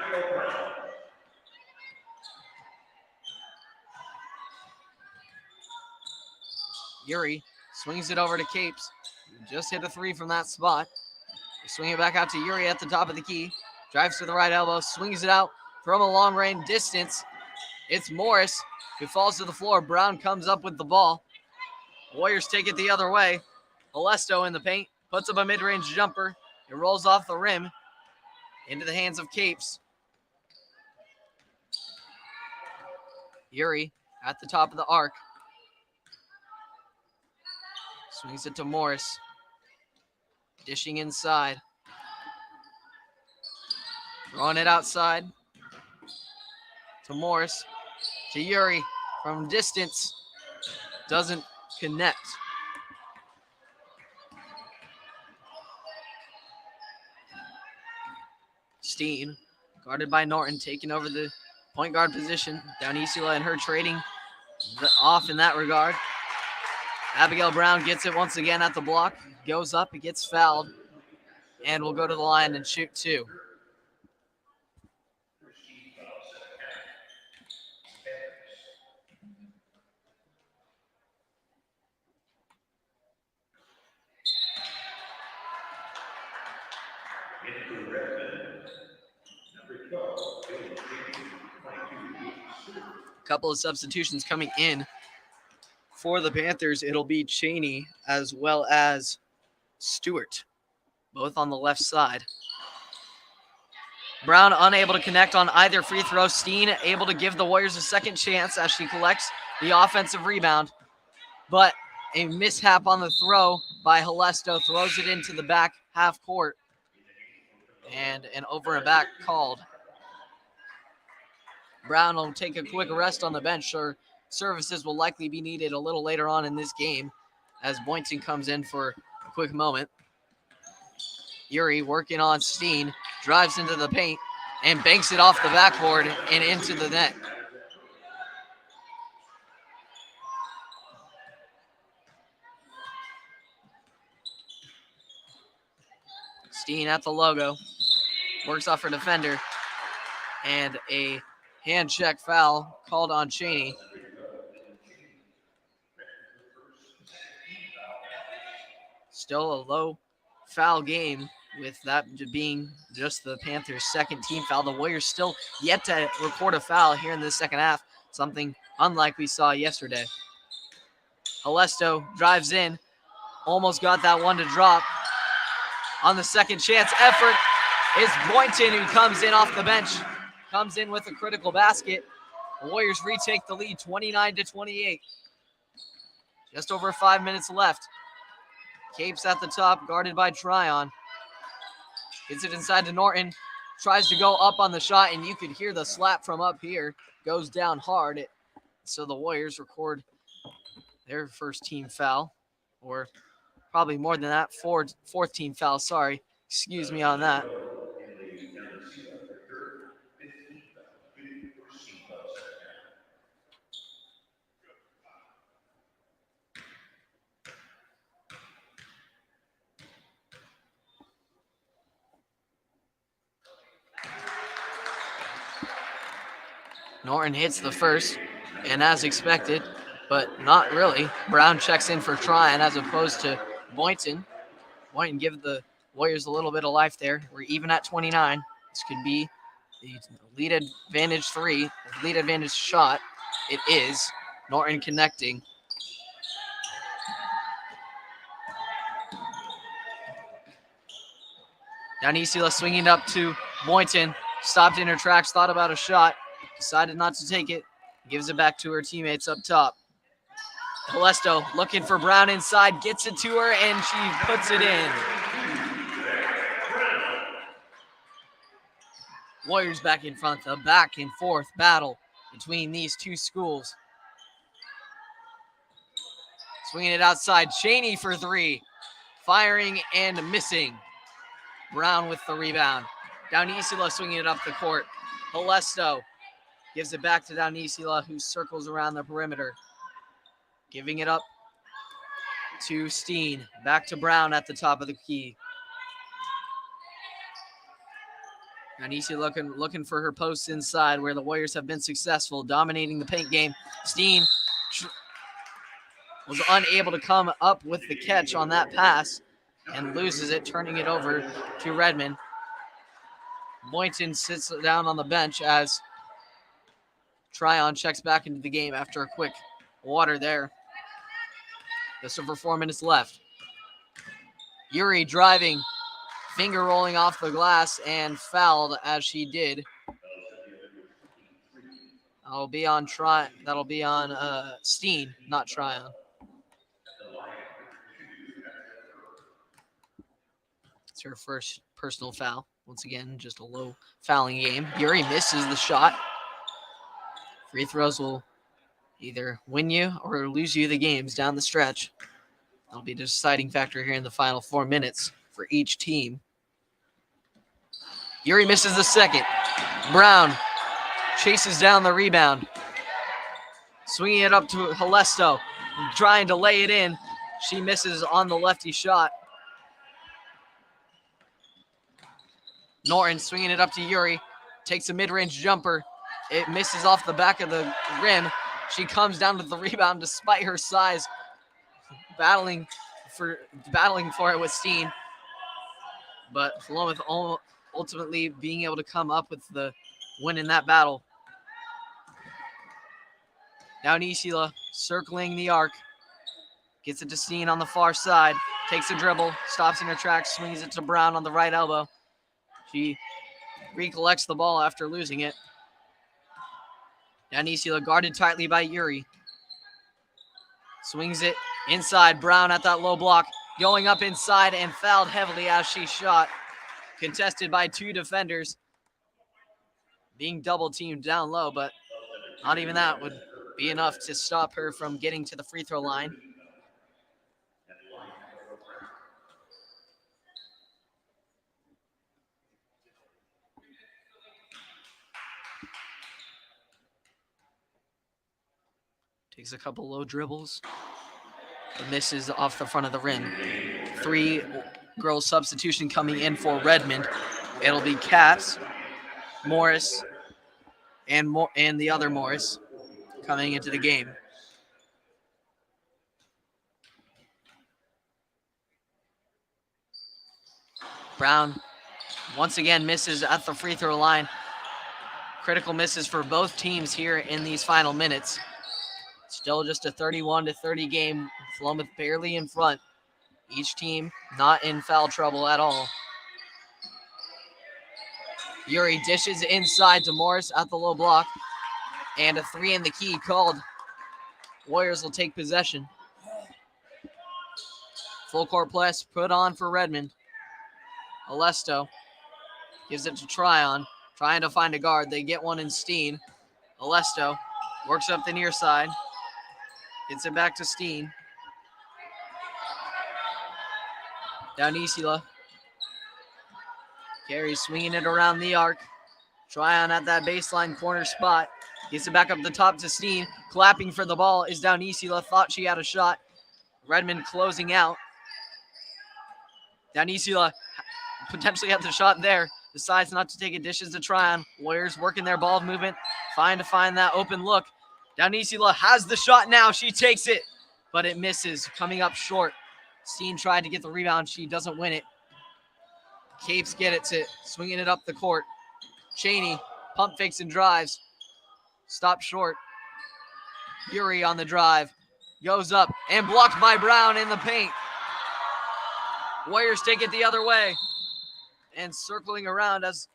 Yuri swings it over to Capes. Just hit a 3 from that spot. Swing it back out to Yuri at the top of the key. Drives to the right elbow, swings it out from a long range distance. It's Morris who falls to the floor. Brown comes up with the ball. Warriors take it the other way. Alesto in the paint, puts up a mid-range jumper. It rolls off the rim into the hands of Capes. Yuri at the top of the arc. Swings it to Morris. Dishing inside. Throwing it outside to Morris. To Yuri from distance. Doesn't connect. Steen, guarded by Norton, taking over the point guard position. Downisula and her trading off in that regard. Abigail Brown gets it once again at the block. Goes up, it gets fouled, and will go to the line and shoot 2. A couple of substitutions coming in for the Panthers. It'll be Cheney as well as Stewart, both on the left side. Brown unable to connect on either free throw. Steen able to give the Warriors a second chance as she collects the offensive rebound. But a mishap on the throw by Halesto throws it into the back half court. And an over and back called. Brown will take a quick rest on the bench. Her services will likely be needed a little later on in this game as Boynton comes in for a quick moment. Yuri working on Steen, drives into the paint and banks it off the backboard and into the net. Steen at the logo, works off her defender, and a hand check foul called on Cheney. Still a low foul game, with that being just the Panthers' second team foul. The Warriors still yet to record a foul here in the second half, something unlike we saw yesterday. Halesto drives in, almost got that one to drop on the second chance effort, is Boynton, who comes in off the bench, comes in with a critical basket. The Warriors retake the lead 29-28. Just over 5 minutes left. Capes at the top, guarded by Tryon. Gets it inside to Norton. Tries to go up on the shot, and you could hear the slap from up here. Goes down hard. So the Warriors record their first team foul, or probably more than that, fourth team foul. Sorry. Excuse me on that. Norton hits the first, and as expected, but not really. Brown checks in for Tryon as opposed to Boynton. Boynton give the Warriors a little bit of life there. We're even at 29. This could be the lead advantage lead advantage shot. It is. Norton connecting. Danisila swinging up to Boynton. Stopped in her tracks, thought about a shot. Decided not to take it. Gives it back to her teammates up top. Calesto looking for Brown inside. Gets it to her, and she puts it in. Warriors back in front. The back and forth battle between these two schools. Swinging it outside. Cheney for three. Firing and missing. Brown with the rebound. Downisila swinging it up the court. Calesto gives it back to Downisila, who circles around the perimeter. Giving it up to Steen. Back to Brown at the top of the key. Downisila looking for her posts inside, where the Warriors have been successful, dominating the paint game. Steen was unable to come up with the catch on that pass and loses it, turning it over to Redmond. Boynton sits down on the bench as Tryon checks back into the game after a quick water there. Just over 4 minutes left. Yuri driving, finger rolling off the glass, and fouled as she did. That'll be on Steen, not Tryon. It's her first personal foul. Once again, just a low fouling game. Yuri misses the shot. Free throws will either win you or lose you the games down the stretch. That'll be a deciding factor here in the final 4 minutes for each team. Yuri misses the second. Brown chases down the rebound. Swinging it up to Calesto, trying to lay it in. She misses on the lefty shot. Norton swinging it up to Yuri. Takes a mid-range jumper. It misses off the back of the rim. She comes down to the rebound despite her size. Battling for it with Steen. But Philomath ultimately being able to come up with the win in that battle. Now Nisila circling the arc. Gets it to Steen on the far side. Takes a dribble. Stops in her tracks. Swings it to Brown on the right elbow. She recollects the ball after losing it. Danisila guarded tightly by Yuri. Swings it inside. Brown at that low block. Going up inside and fouled heavily as she shot. Contested by two defenders. Being double teamed down low, but not even that would be enough to stop her from getting to the free throw line. Takes a couple low dribbles. Misses off the front of the rim. 3 girls substitution coming in for Redmond. It'll be Caps, Morris, and the other Morris coming into the game. Brown once again misses at the free throw line. Critical misses for both teams here in these final minutes. Still just a 31-30 game. Philomath barely in front. Each team not in foul trouble at all. Yuri dishes inside to Morris at the low block. And a 3 in the key called. Warriors will take possession. Full court press put on for Redmond. Alesto gives it to Tryon, trying to find a guard. They get one in Steen. Alesto works up the near side. Gets it back to Steen. Down Isila. Carey swinging it around the arc. Tryon at that baseline corner spot. Gets it back up the top to Steen. Clapping for the ball is down Isila. Thought she had a shot. Redmond closing out. Down Isila potentially had the shot there. Decides not to take it. Dishes to Tryon. Warriors working their ball movement. Trying to find that open look. Down Isila has the shot now. She takes it, but it misses. Coming up short. Steen tried to get the rebound. She doesn't win it. Capes get it to swinging it up the court. Cheney pump fakes and drives. Stop short. Yuri on the drive. Goes up and blocked by Brown in the paint. Warriors take it the other way. And circling around as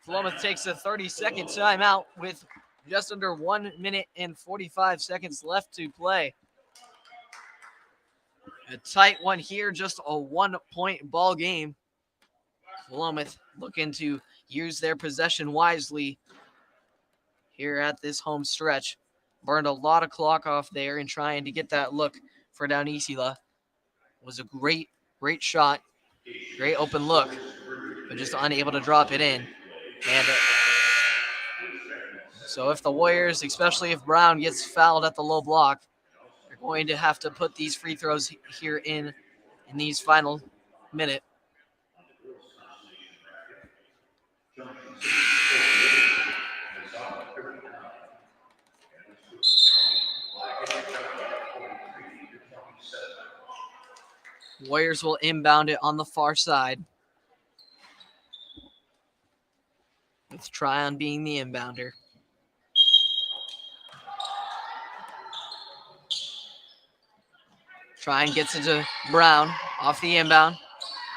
Philomath takes a 30-second timeout with just under 1 minute and 45 seconds left to play. A tight one here, just a 1-point ball game. Philomath looking to use their possession wisely here at this home stretch. Burned a lot of clock off there and trying to get that look for down Isila. Was a great shot, great open look, but just unable to drop it in. And so if the Warriors, especially if Brown gets fouled at the low block, they're going to have to put these free throws here in these final minute. Warriors will inbound it on the far side, with Tryon being the inbounder. Tryon gets it to Brown off the inbound.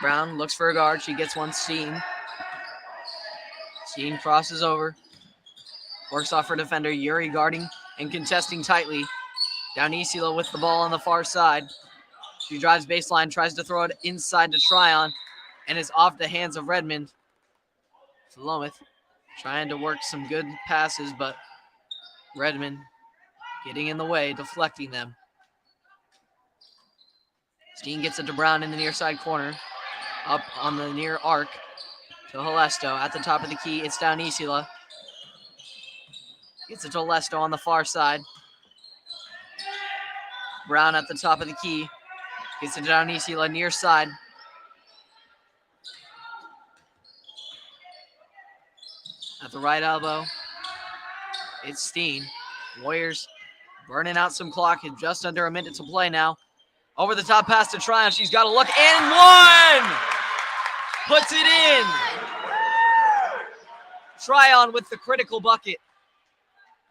Brown looks for a guard. She gets one. Steen crosses over. Works off her defender. Yuri guarding and contesting tightly. Down Isila with the ball on the far side. She drives baseline, tries to throw it inside to Tryon, and is off the hands of Redmond. Philomath trying to work some good passes, but Redmond getting in the way, deflecting them. Steen gets it to Brown in the near side corner. Up on the near arc to Halesto. At the top of the key, it's down Isila. Gets it to Halesto on the far side. Brown at the top of the key. Gets it down Isila, near side. At the right elbow, it's Steen. Warriors burning out some clock. Just under a minute to play now. Over the top pass to Tryon. She's got a look and one! Puts it in. Tryon with the critical bucket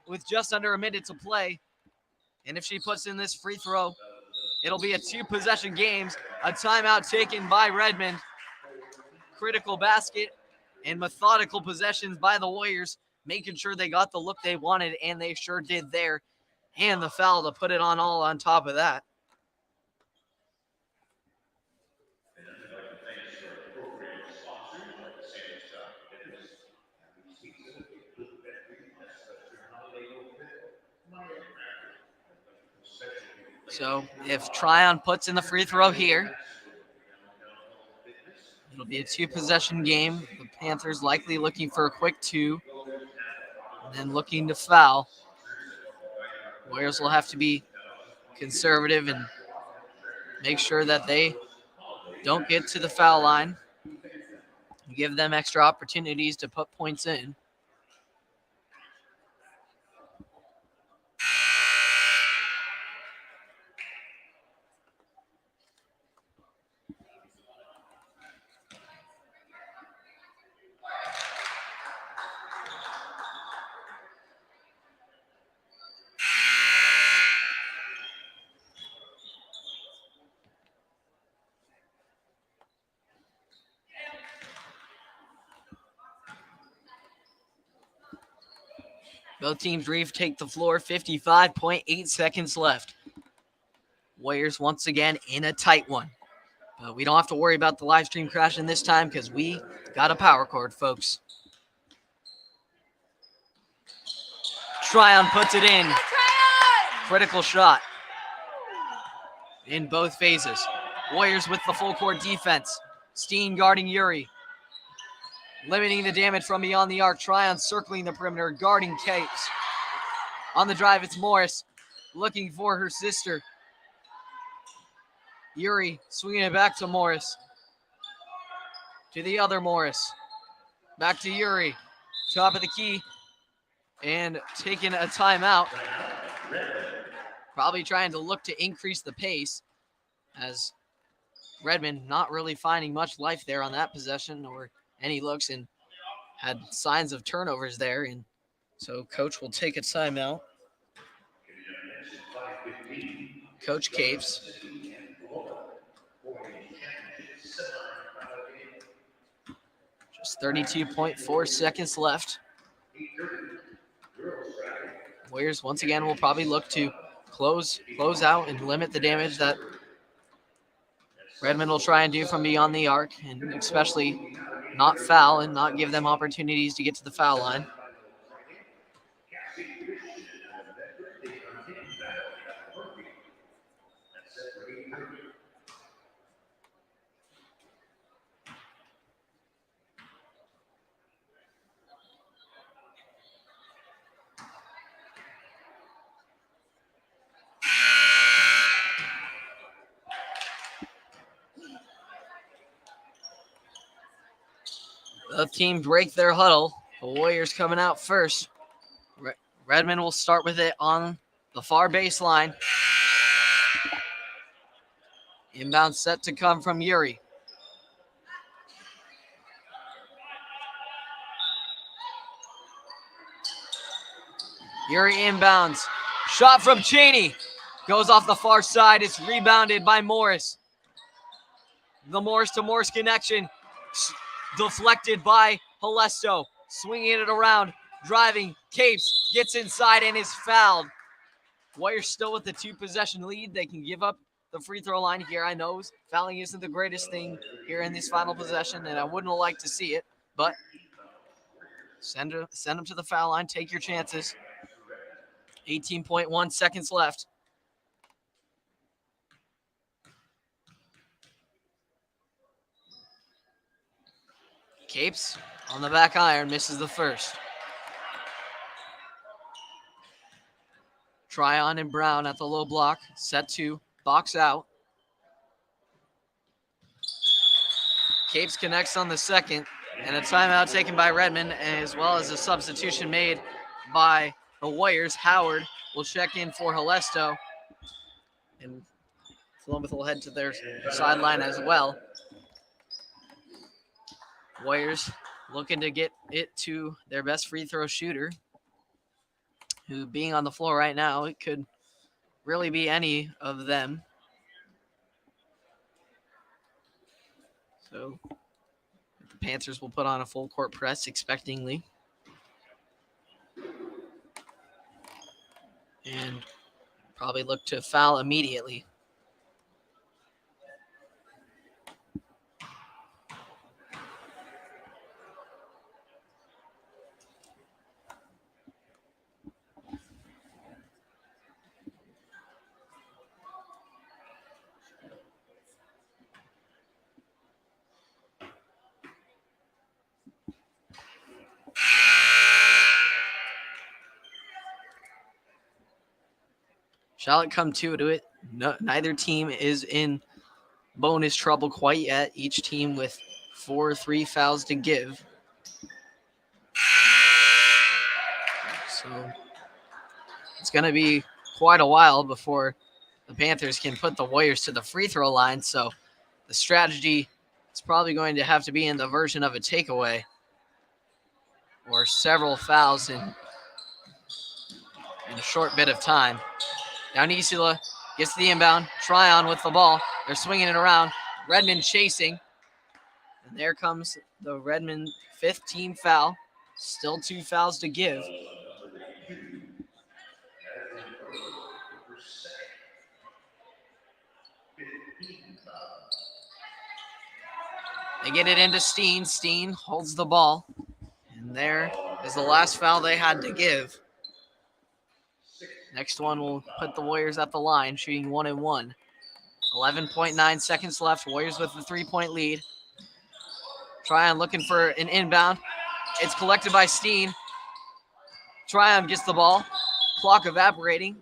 with just under a minute to play. And if she puts in this free throw, it'll be a 2-possession game. A timeout taken by Redmond. Critical basket and methodical possessions by the Warriors, making sure they got the look they wanted, and they sure did there. And the foul to put it on all on top of that. So if Tryon puts in the free throw here, it'll be a 2-possession game. The Panthers likely looking for a quick 2 and then looking to foul. Warriors will have to be conservative and make sure that they don't get to the foul line. Give them extra opportunities to put points in. Both teams retake the floor. 55.8 seconds left. Warriors once again in a tight one. But we don't have to worry about the live stream crashing this time because we got a power cord, folks. Tryon puts it in. Critical shot in both phases. Warriors with the full court defense. Steen guarding Yuri. Limiting the damage from beyond the arc. Tryon circling the perimeter, guarding Capes. On the drive, it's Morris looking for her sister. Yuri swinging it back to Morris. To the other Morris. Back to Yuri. Top of the key. And taking a timeout. Probably trying to look to increase the pace as Redmond not really finding much life there on that possession or any looks, and had signs of turnovers there. And so coach will take a timeout. Coach Capes. Just 32.4 seconds left. Warriors once again will probably look to close out and limit the damage that Redmond will try and do from beyond the arc, and especially not foul and not give them opportunities to get to the foul line. Both teams break their huddle. The Warriors coming out first. Redmond will start with it on the far baseline. Inbound set to come from Yuri. Yuri inbounds. Shot from Cheney. Goes off the far side. It's rebounded by Morris. The Morris to Morris connection. Deflected by Halesto. Swinging it around. Driving. Capes gets inside and is fouled. Warriors still with the 2-possession lead. They can give up the free throw line here. I know fouling isn't the greatest thing here in this final possession, and I wouldn't like to see it, but send them to the foul line. Take your chances. 18.1 seconds left. Capes on the back iron, misses the first. Tryon and Brown at the low block, set to box out. Capes connects on the second, and a timeout taken by Redmond, as well as a substitution made by the Warriors. Howard will check in for Halesto, and Philomath will head to their sideline as well. Warriors looking to get it to their best free throw shooter, who being on the floor right now, it could really be any of them. So the Panthers will put on a full court press expectingly. And probably look to foul immediately. Shall it come to it? No, neither team is in bonus trouble quite yet. Each team with 4 3 fouls to give. So it's going to be quite a while before the Panthers can put the Warriors to the free throw line. So the strategy is probably going to have to be in the version of a takeaway or several fouls in a short bit of time. Now Nisula gets the inbound. Tryon with the ball. They're swinging it around. Redmond chasing. And there comes the Redmond 5th team foul. Still 2 fouls to give. They get it into Steen. Steen holds the ball. And there is the last foul they had to give. Next one will put the Warriors at the line, shooting 1-1. 11.9 seconds left. Warriors with the 3-point lead. Tryon looking for an inbound. It's collected by Steen. Tryon gets the ball. Clock evaporating.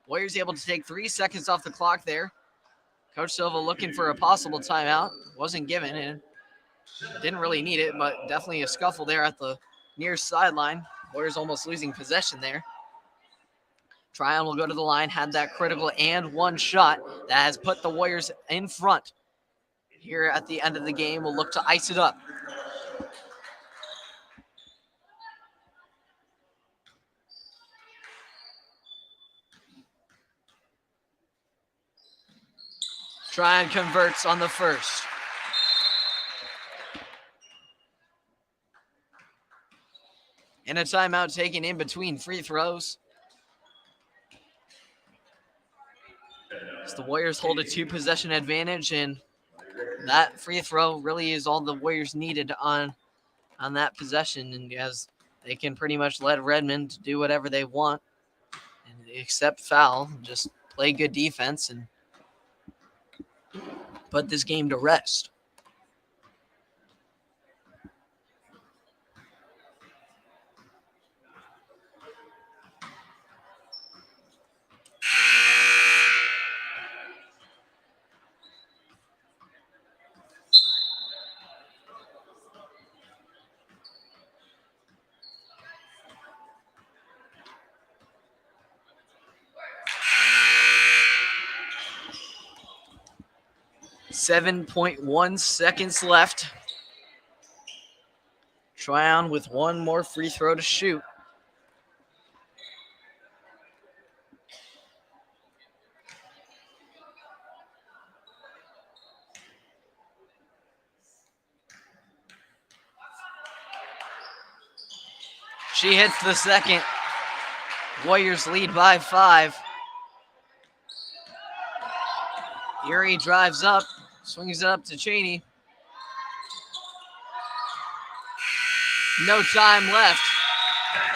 Warriors able to take 3 seconds off the clock there. Coach Silva looking for a possible timeout. Wasn't given and didn't really need it, but definitely a scuffle there at the near sideline. Warriors almost losing possession there. Tryon will go to the line, had that critical and one shot that has put the Warriors in front. Here at the end of the game, we'll look to ice it up. Tryon converts on the first. And a timeout taken in between free throws. As the Warriors hold a 2-possession advantage, and that free throw really is all the Warriors needed on that possession. And as they can pretty much let Redmond do whatever they want and accept foul, just play good defense and put this game to rest. .1 seconds left. Tryon with one more free throw to shoot. She hits the second. Warriors lead by 5. Erie drives up, swings it up to Cheney. No time left.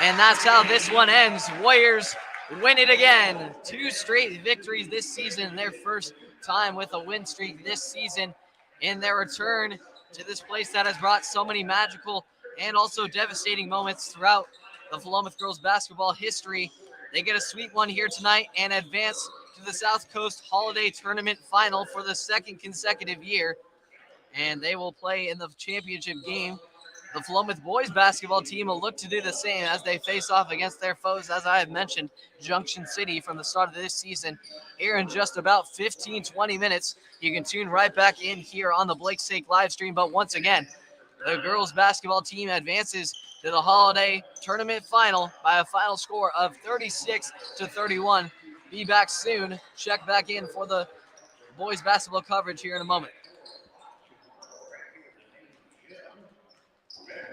And that's how this one ends. Warriors win it again. 2 straight victories this season. Their first time with a win streak this season in their return to this place that has brought so many magical and also devastating moments throughout the Philomath girls basketball history. They get a sweet one here tonight and advance to the South Coast Holiday Tournament Final for the 2nd consecutive year. And they will play in the championship game. The Philomath boys basketball team will look to do the same as they face off against their foes, as I have mentioned, Junction City from the start of this season. Here in just about 15-20 minutes, you can tune right back in here on the Blake Sake live stream. But once again, the girls basketball team advances to the Holiday Tournament Final by a final score of 36-31. Be back soon. Check back in for the boys basketball coverage here in a moment.